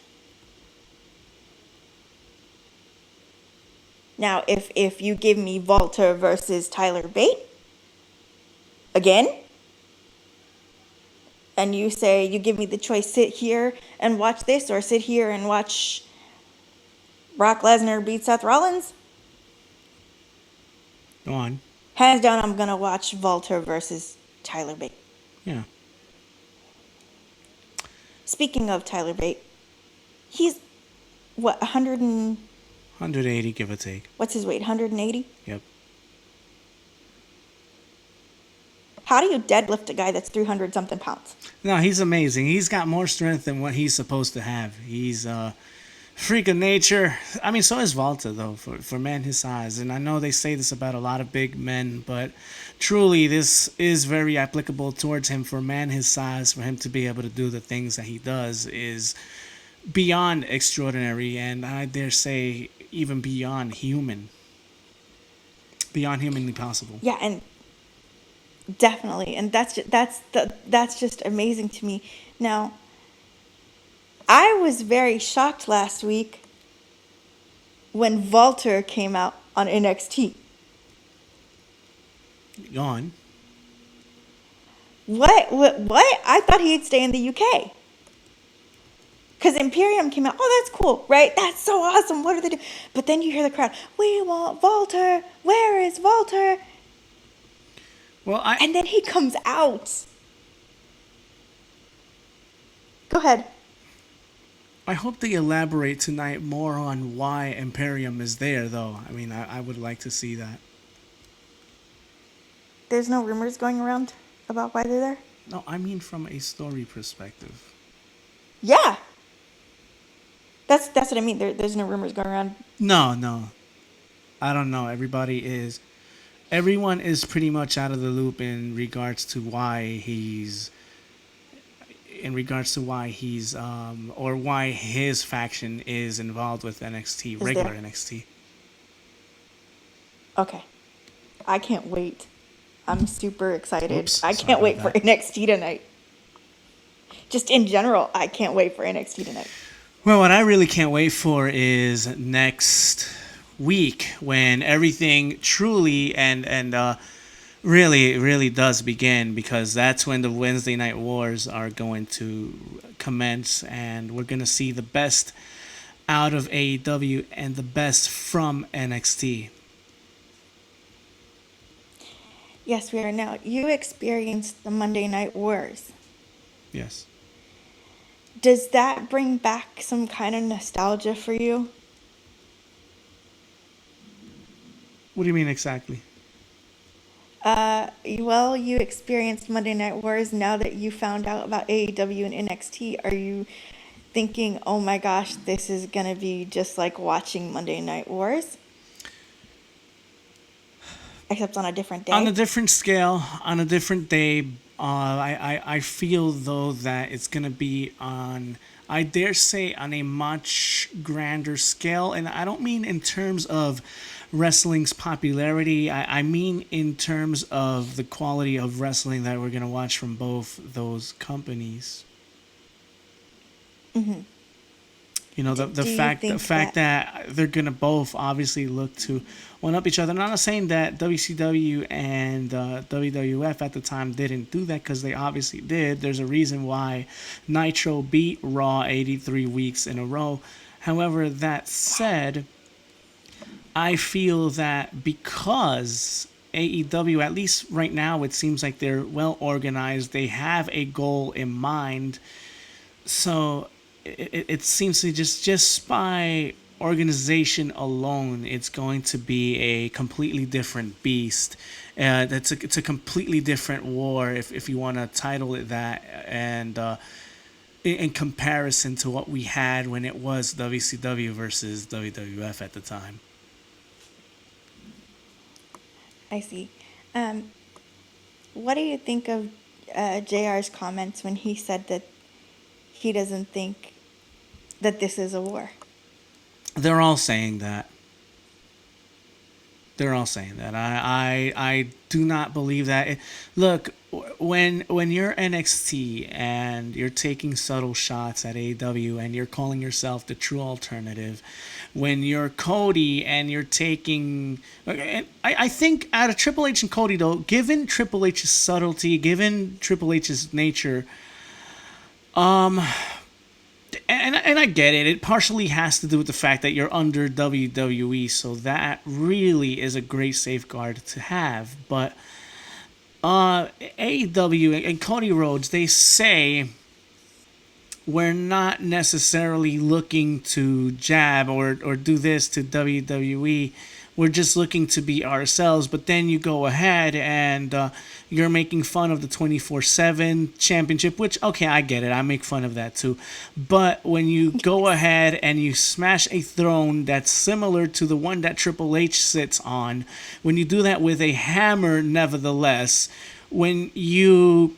Now, if you give me Walter versus Tyler Bate again, and you say you give me the choice, sit here and watch this, or sit here and watch Brock Lesnar beat Seth Rollins, Go on. hands down, I'm gonna watch Walter versus Tyler Bate. Yeah. Speaking of Tyler Bate, he's what 180, give or take. What's his weight? 180. Yep. How do you deadlift a guy that's 300 something pounds? No, he's amazing. He's got more strength than what he's supposed to have. He's freak of nature. I mean, so is Volta, though, for men his size. And I know they say this about a lot of big men, but truly, this is very applicable towards him. For a man his size, for him to be able to do the things that he does is beyond extraordinary, and I dare say even beyond human. Beyond humanly possible. Yeah, and definitely. And that's just amazing to me. Now, I was very shocked last week when Walter came out on NXT. Go on. What? I thought he'd stay in the UK. Because Imperium came out. Oh, that's cool, right? That's so awesome. What are they doing? But then you hear the crowd, we want Walter. Where is Walter? Well, And then he comes out. Go ahead. I hope they elaborate tonight more on why Imperium is there, though. I mean, I would like to see that. There's no rumors going around about why they're there? No, I mean from a story perspective. Yeah. That's what I mean. There's no rumors going around. No. I don't know. Everyone is pretty much out of the loop in regards to why he's or why his faction is involved with NXT, regular NXT. Okay. I can't wait. I'm super excited. Oops, I can't wait for NXT tonight. Just in general, I can't wait for NXT tonight. Well, what I really can't wait for is next week when everything truly and really does begin, because that's when the Wednesday Night Wars are going to commence, and we're going to see the best out of AEW and the best from NXT. Yes, we are now. You experienced the Monday Night Wars. Yes. Does that bring back some kind of nostalgia for you? What do you mean exactly? Well, you experienced Monday Night Wars. Now that you found out about AEW and NXT, are you thinking, oh my gosh, this is going to be just like watching Monday Night Wars? Except on a different day? On a different scale, on a different day. I feel, though, that it's going to be on, I dare say, on a much grander scale. And I don't mean in terms of wrestling's popularity. I mean in terms of the quality of wrestling that we're going to watch from both those companies. Mm-hmm. You know, the fact that they're gonna both obviously look to one up each other. And I'm not saying that WCW and WWF at the time didn't do that, because they obviously did. There's a reason why Nitro beat Raw 83 weeks in a row. However, that said, I feel that because AEW, at least right now, it seems like they're well organized. They have a goal in mind. So it seems to just by organization alone, it's going to be a completely different beast. It's a completely different war, if you want to title it that, and in comparison to what we had when it was WCW versus WWF at the time. I see. What do you think of JR's comments when he said that he doesn't think that this is a war? They're all saying that. I do not believe that. Look, when you're NXT and you're taking subtle shots at AEW and you're calling yourself the true alternative, when you're Cody and you're taking... I think out of Triple H and Cody, though, given Triple H's subtlety, given Triple H's nature... And I get it. It partially has to do with the fact that you're under WWE, so that really is a great safeguard to have. But AEW and Cody Rhodes, they say we're not necessarily looking to jab or do this to WWE. we're just looking to be ourselves. But then you go ahead and you're making fun of the 24/7 championship, which, okay, I get it. I make fun of that too. But when you go ahead and you smash a throne that's similar to the one that Triple H sits on, when you do that with a hammer, nevertheless, when you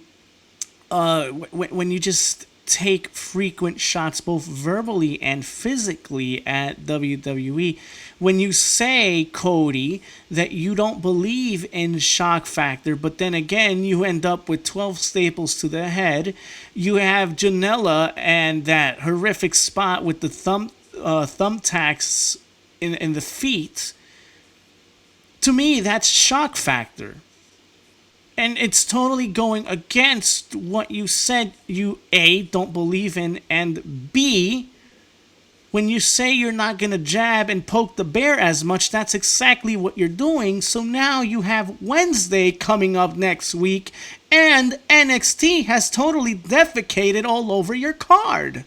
when you just take frequent shots both verbally and physically at WWE, when you say, Cody, that you don't believe in shock factor, but then again you end up with 12 staples to the head, you have Janela and that horrific spot with the thumbtacks in the feet. To me, that's shock factor. And it's totally going against what you said you, A, don't believe in, and B, when you say you're not going to jab and poke the bear as much, that's exactly what you're doing. So now you have Wednesday coming up next week, and NXT has totally defecated all over your card.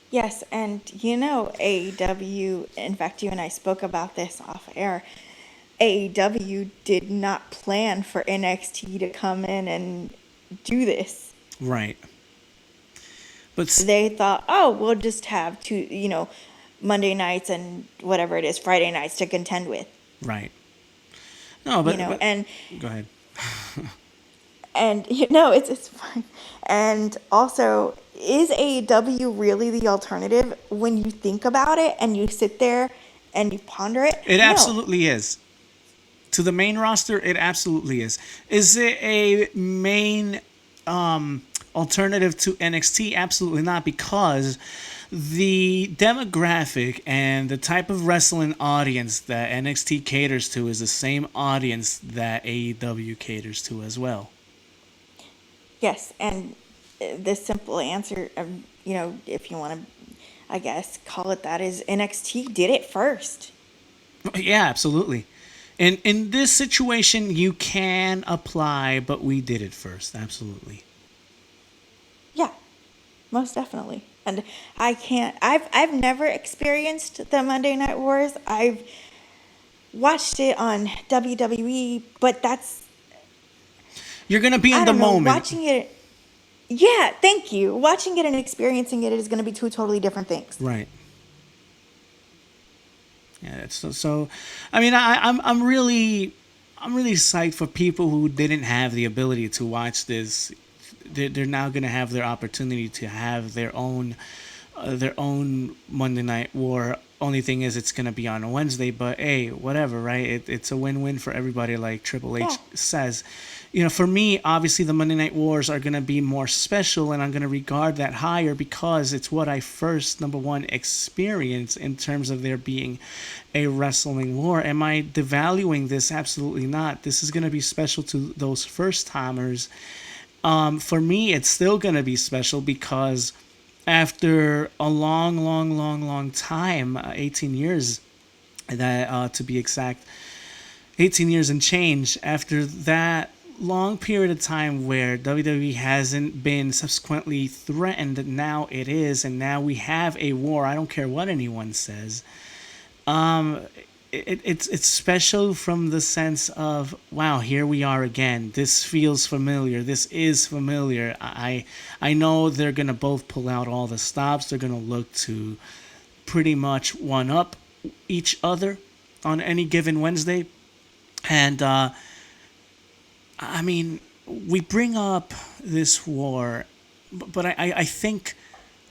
Yes, and AEW, in fact, you and I spoke about this off air. AEW did not plan for NXT to come in and do this. Right. But they thought, oh, we'll just have two, Monday nights and whatever it is, Friday nights to contend with. Right. No, but and go ahead. And it's fine. And also, is AEW really the alternative when you think about it and you sit there and you ponder it? It absolutely is. To the main roster, it absolutely is. Is it a main alternative to NXT? Absolutely not, because the demographic and the type of wrestling audience that NXT caters to is the same audience that AEW caters to as well. Yes, and the simple answer, if you want to, I guess, call it that, is NXT did it first. Yeah, absolutely. And in this situation, you can apply, but we did it first. Absolutely. Yeah, most definitely. And I've never experienced the Monday Night Wars. I've watched it on WWE, but that's... You're going to be in the moment. Watching it... Yeah, thank you. Watching it and experiencing it is going to be two totally different things. Right. Yeah, so. I mean, I'm really psyched for people who didn't have the ability to watch this. They're now going to have their opportunity to have their own Monday Night War. Only thing is, it's going to be on a Wednesday, but hey, whatever, right? It's a win-win for everybody, like Triple H says. For me, obviously, the Monday Night Wars are going to be more special, and I'm going to regard that higher because it's what I first, number one, experienced in terms of there being a wrestling war. Am I devaluing this? Absolutely not. This is going to be special to those first-timers. For me, it's still going to be special because after a long time, 18 years, that to be exact, 18 years and change, after that long period of time where WWE hasn't been subsequently threatened, now it is, and now we have a war. I don't care what anyone says. It's special from the sense of, wow, here we are again. This feels familiar. This is familiar. I know they're gonna both pull out all the stops. They're gonna look to pretty much one up each other on any given Wednesday, and I mean, we bring up this war, but I think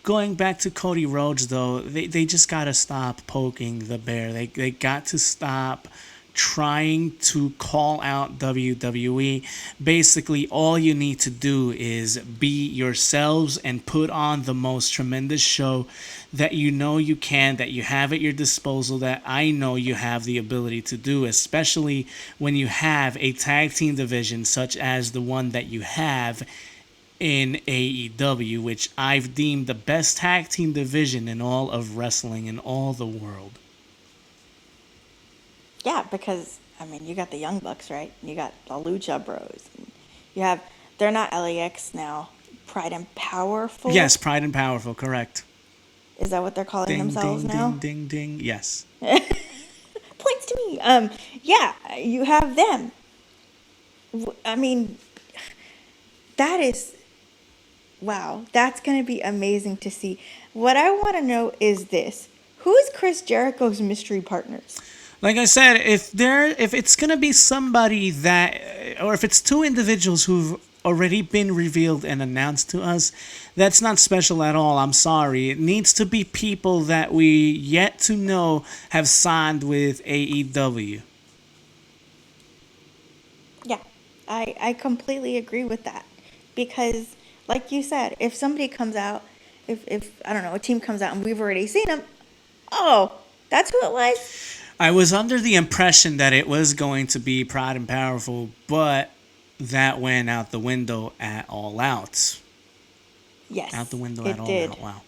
going back to Cody Rhodes, though, they just got to stop poking the bear. They got to stop trying to call out WWE. Basically, all you need to do is be yourselves and put on the most tremendous show that you know you can, that you have at your disposal, that I know you have the ability to do, especially when you have a tag team division such as the one that you have in AEW, which I've deemed the best tag team division in all of wrestling in all the world. Yeah, because, I mean, you got the Young Bucks, right? You got the Lucha Bros. You have, they're not LAX now, Pride and Powerful? Yes, Pride and Powerful, correct. Is that what they're calling Ding, themselves ding, now? Ding, ding, ding, yes. Yeah, you have them. I mean, that is, wow, that's going to be amazing to see. What I want to know is this. Who is Chris Jericho's mystery partners? Like I said, if it's gonna be somebody that, or if it's two individuals who've already been revealed and announced to us, that's not special at all. I'm sorry. It needs to be people that we yet to know have signed with AEW. Yeah, I completely agree with that. Because, like you said, if somebody comes out, if I don't know, a team comes out and we've already seen them, oh, that's who it was? I was under the impression that it was going to be Proud and Powerful, but that went out the window at All Out. Yes, Out the window it at All did. Out. Wow.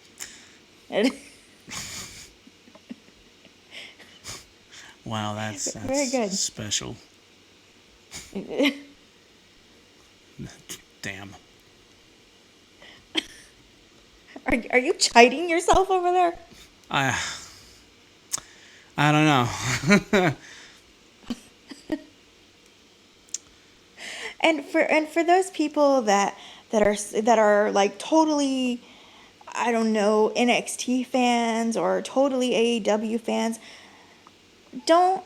Wow, that's Very good. special. Damn. Are you chiding yourself over there? I don't know. And for those people that are like totally, I don't know, NXT fans or totally AEW fans, don't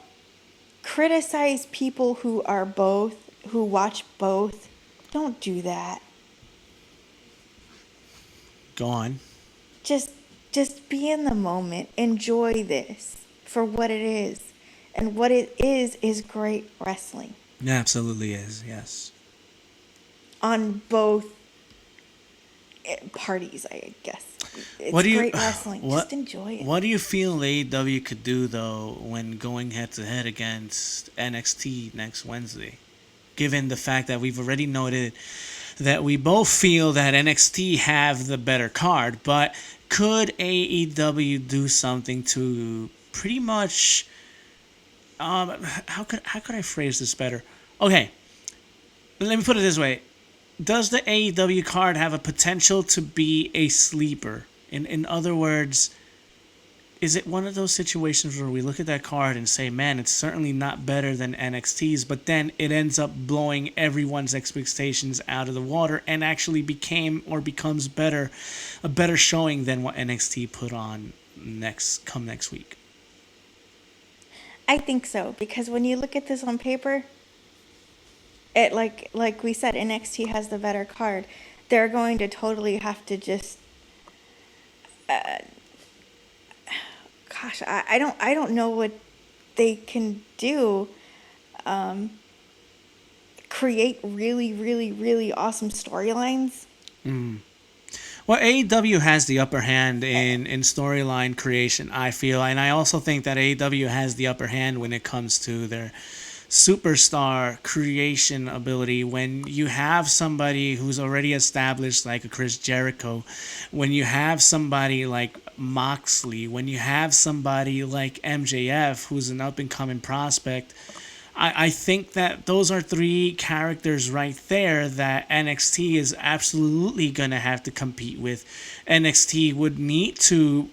criticize people who watch both. Don't do that. Go on. Just be in the moment. Enjoy this for what it is. And what it is great wrestling. It absolutely is, yes. On both parties, I guess. It's great wrestling. Just enjoy it. What do you feel AEW could do, though, when going head-to-head against NXT next Wednesday? Given the fact that we've already noted that we both feel that NXT have the better card, but could AEW do something to pretty much... how could I phrase this better? Okay, let me put it this way. Does the AEW card have a potential to be a sleeper? In other words, is it one of those situations where we look at that card and say, man, it's certainly not better than NXT's, but then it ends up blowing everyone's expectations out of the water and actually becomes a better showing than what NXT put on next week? I think so, because when you look at this on paper, it like we said, NXT has the better card. They're going to totally have to just I don't know what they can do. Create really, really, really awesome storylines. Well, AEW has the upper hand in storyline creation, I feel. And I also think that AEW has the upper hand when it comes to their superstar creation ability. When you have somebody who's already established, like a Chris Jericho, when you have somebody like Moxley, when you have somebody like MJF, who's an up-and-coming prospect, I think that those are three characters right there that NXT is absolutely going to have to compete with. NXT would need to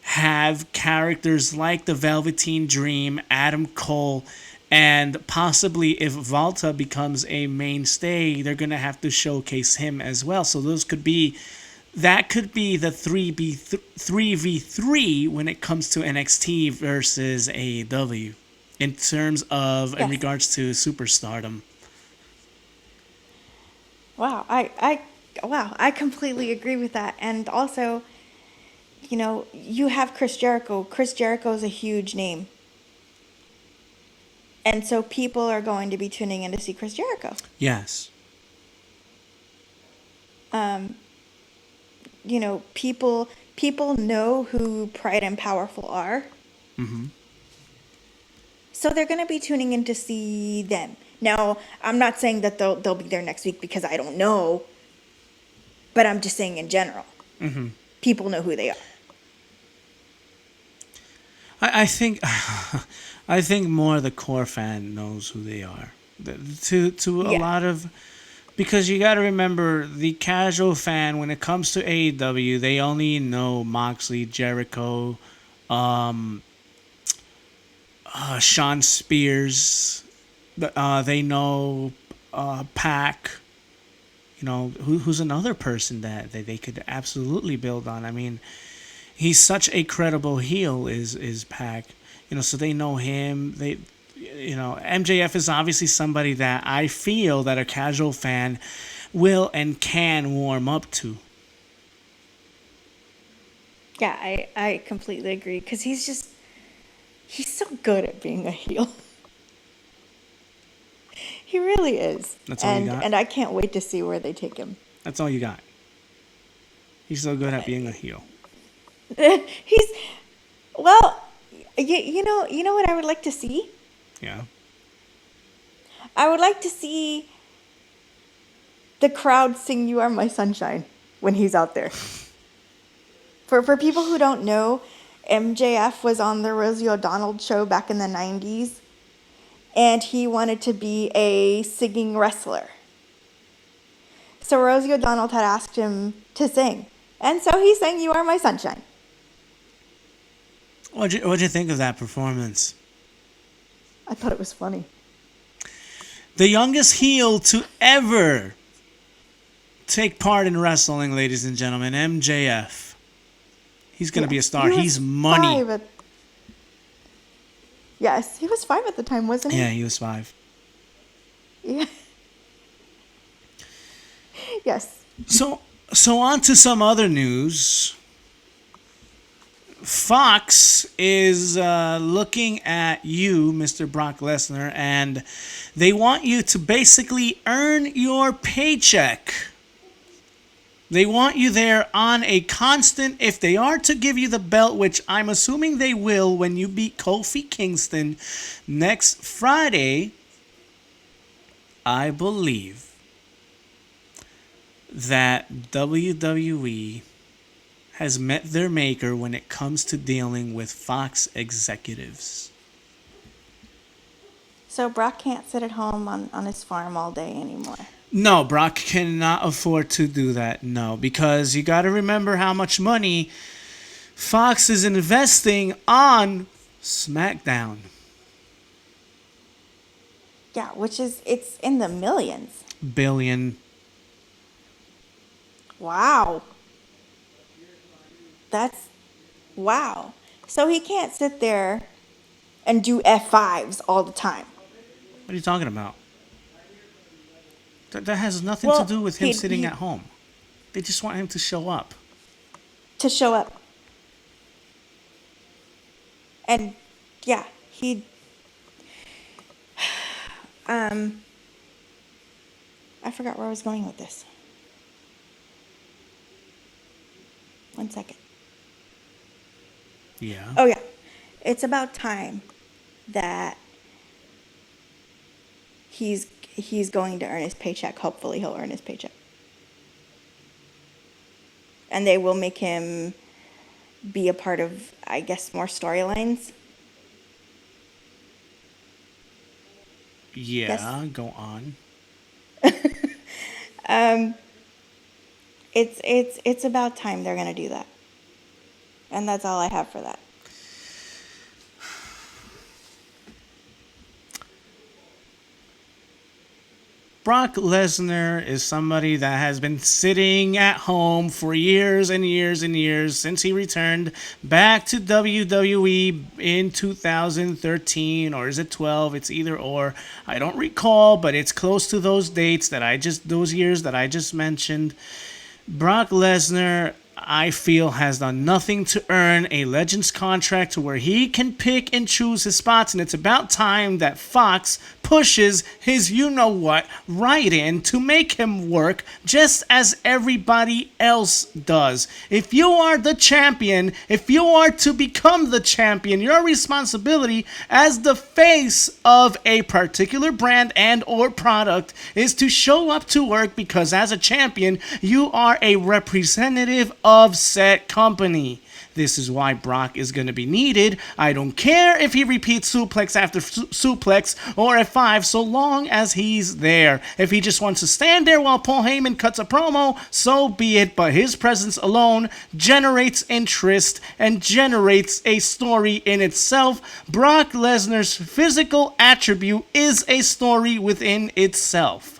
have characters like the Velveteen Dream, Adam Cole, and possibly if Volta becomes a mainstay, they're going to have to showcase him as well. So that could be the 3v3 when it comes to NXT versus AEW. In terms of, in regards to superstardom. Wow, I completely agree with that. And also, you have Chris Jericho. Chris Jericho is a huge name. And so people are going to be tuning in to see Chris Jericho. Yes. People know who Pride and Powerful are. Mm-hmm. So they're going to be tuning in to see them. Now, I'm not saying that they'll be there next week because I don't know. But I'm just saying in general. Mm-hmm. People know who they are. I think more the core fan knows who they are. To a lot of... Because you got to remember, the casual fan, when it comes to AEW, they only know Moxley, Jericho, Sean Spears. They know Pac. Who's another person that they could absolutely build on. I mean, he's such a credible heel is Pac. So they know him. MJF is obviously somebody that I feel that a casual fan will and can warm up to. Yeah, I completely agree, because he's so good at being a heel. He really is. That's all you got? And I can't wait to see where they take him. That's all you got. He's so good at being a heel. He's, well, you know what I would like to see? Yeah. I would like to see the crowd sing "You Are My Sunshine" when he's out there. For people who don't know, MJF was on the Rosie O'Donnell show back in the 90s, and he wanted to be a singing wrestler. So Rosie O'Donnell had asked him to sing, and so he sang "You Are My Sunshine." What'd you think of that performance? I thought it was funny. The youngest heel to ever take part in wrestling, ladies and gentlemen, MJF. He's going to be a star. He's money. Yes, he was 5 at the time, wasn't he? Yeah, he was 5. Yeah. Yes. So on to some other news. Fox is looking at you, Mr. Brock Lesnar, and they want you to basically earn your paycheck. They want you there on a constant. If they are to give you the belt, which I'm assuming they will when you beat Kofi Kingston next Friday, I believe that WWE has met their maker when it comes to dealing with Fox executives. So Brock can't sit at home on his farm all day anymore. No, Brock cannot afford to do that. No, because you got to remember how much money Fox is investing on SmackDown. Yeah, it's in the millions. Billion. Wow. Wow. So he can't sit there and do F5s all the time. What are you talking about? That has nothing to do with him sitting at home. They just want him to show up. To show up. And yeah, I forgot where I was going with this. 1 second. Yeah. Oh yeah. It's about time that he's going to earn his paycheck. Hopefully he'll earn his paycheck. And they will make him be a part of, I guess, more storylines. Yeah, Yes. Go on. It's about time they're going to do that. And that's all I have for that. Brock Lesnar is somebody that has been sitting at home for years and years and years since he returned back to WWE in 2013, or is it 12? It's either or. I don't recall, but it's close to those dates those years that I just mentioned. Brock Lesnar, I feel, has done nothing to earn a Legends contract to where he can pick and choose his spots, and it's about time that Fox pushes his you-know-what right in to make him work just as everybody else does. If you are the champion, if you are to become the champion, your responsibility as the face of a particular brand and or product is to show up to work, because as a champion, you are a representative of said company. This is why Brock is going to be needed. I don't care if he repeats suplex after suplex or F5, so long as he's there. If he just wants to stand there while Paul Heyman cuts a promo, so be it, but his presence alone generates interest and generates a story in itself. Brock Lesnar's physical attribute is a story within itself.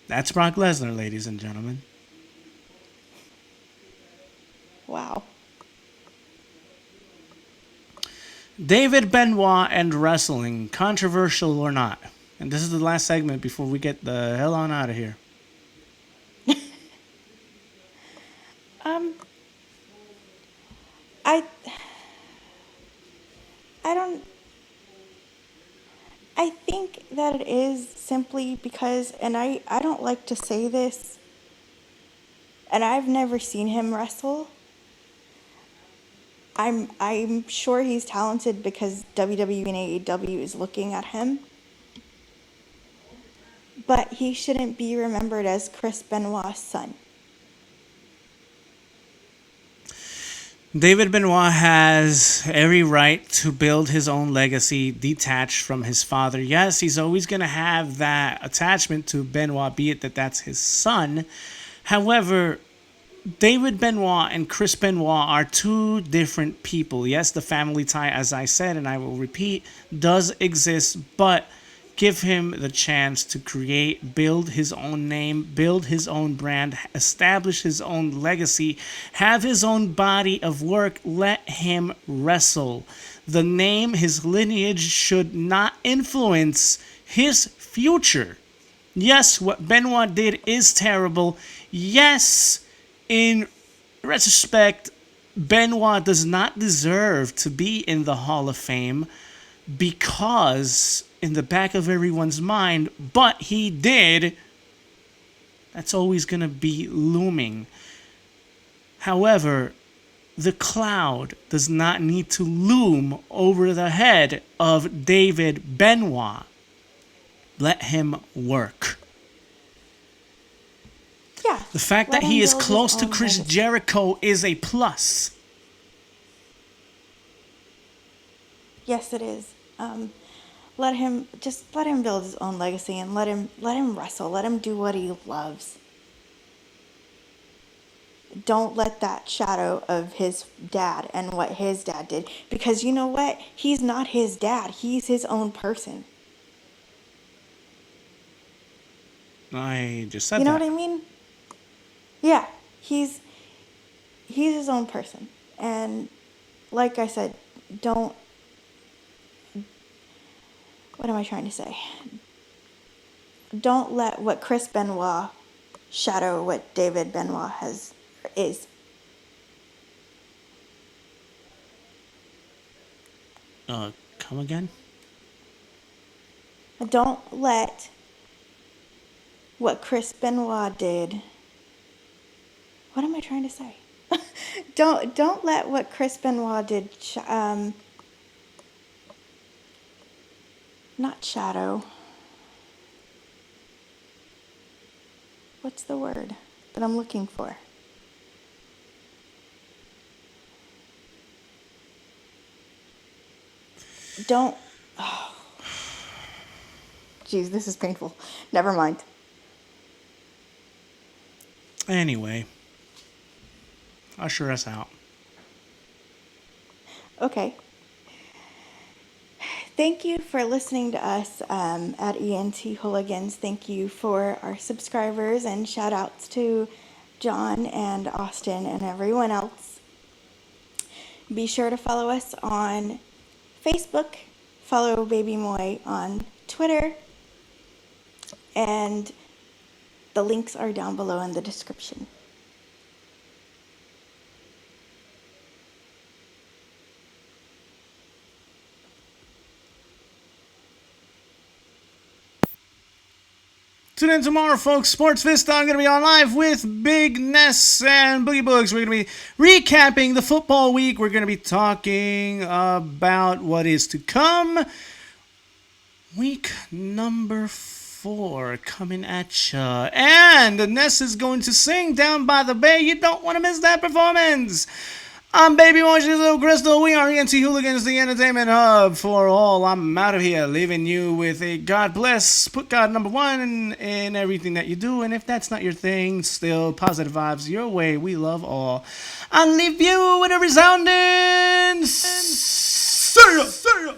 That's Brock Lesnar, ladies and gentlemen. Wow. David Benoit and wrestling, controversial or not? And this is the last segment before we get the hell on out of here. I think that it is simply because, and I don't like to say this, and I've never seen him wrestle. I'm sure he's talented because WWE and AEW is looking at him. But he shouldn't be remembered as Chris Benoit's son. David Benoit has every right to build his own legacy detached from his father. Yes, he's always going to have that attachment to Benoit, be it that that's his son. However, David Benoit and Chris Benoit are two different people. Yes, the family tie, as I said, and I will repeat, does exist, but give him the chance to create, build his own name, build his own brand, establish his own legacy, have his own body of work. Let him wrestle. The name, his lineage should not influence his future. Yes, what Benoit did is terrible. Yes, in retrospect, Benoit does not deserve to be in the Hall of Fame because in the back of everyone's mind, but he did, that's always going to be looming. However, the cloud does not need to loom over the head of David Benoit. Let him work. Yeah. The fact that he is close to Chris Jericho is a plus. Yes, it is. Let him build his own legacy and let him wrestle. Let him do what he loves. Don't let that shadow of his dad and what his dad did, because you know what? He's not his dad. He's his own person. I just said that. You know what I mean? Yeah, he's his own person. And like I said, what am I trying to say? Don't let what Chris Benoit shadow what David Benoit is. Come again? Don't let what Chris Benoit did. What am I trying to say? Don't let what Chris Benoit did not shadow. What's the word that I'm looking for? Don't. Oh. Jeez, this is painful. Never mind. Anyway, usher us out. Okay. Thank you for listening to us at ENTHooligins. Thank you for our subscribers, and shout outs to John and Austin and everyone else. Be sure to follow us on Facebook, follow Baby Moy on Twitter, and the links are down below in the description. Tune in tomorrow, folks. Sports Vista. I'm going to be on live with Big Ness and Boogie Boogs. We're going to be recapping the football week. We're going to be talking about what is to come. Week number 4. 4 coming at ya. And Ness is going to sing Down by the Bay. You don't want to miss that performance. I'm Baby Moisture Little Crystal. We are ENTHooligins, the entertainment hub for all. I'm out of here, leaving you with a God bless. Put God number one in everything that you do. And if that's not your thing, still positive vibes your way. We love all. I'll leave you with a resounding see ya.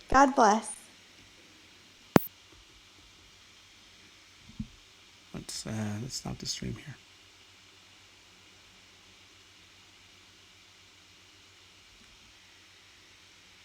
God bless. Let's stop the stream here.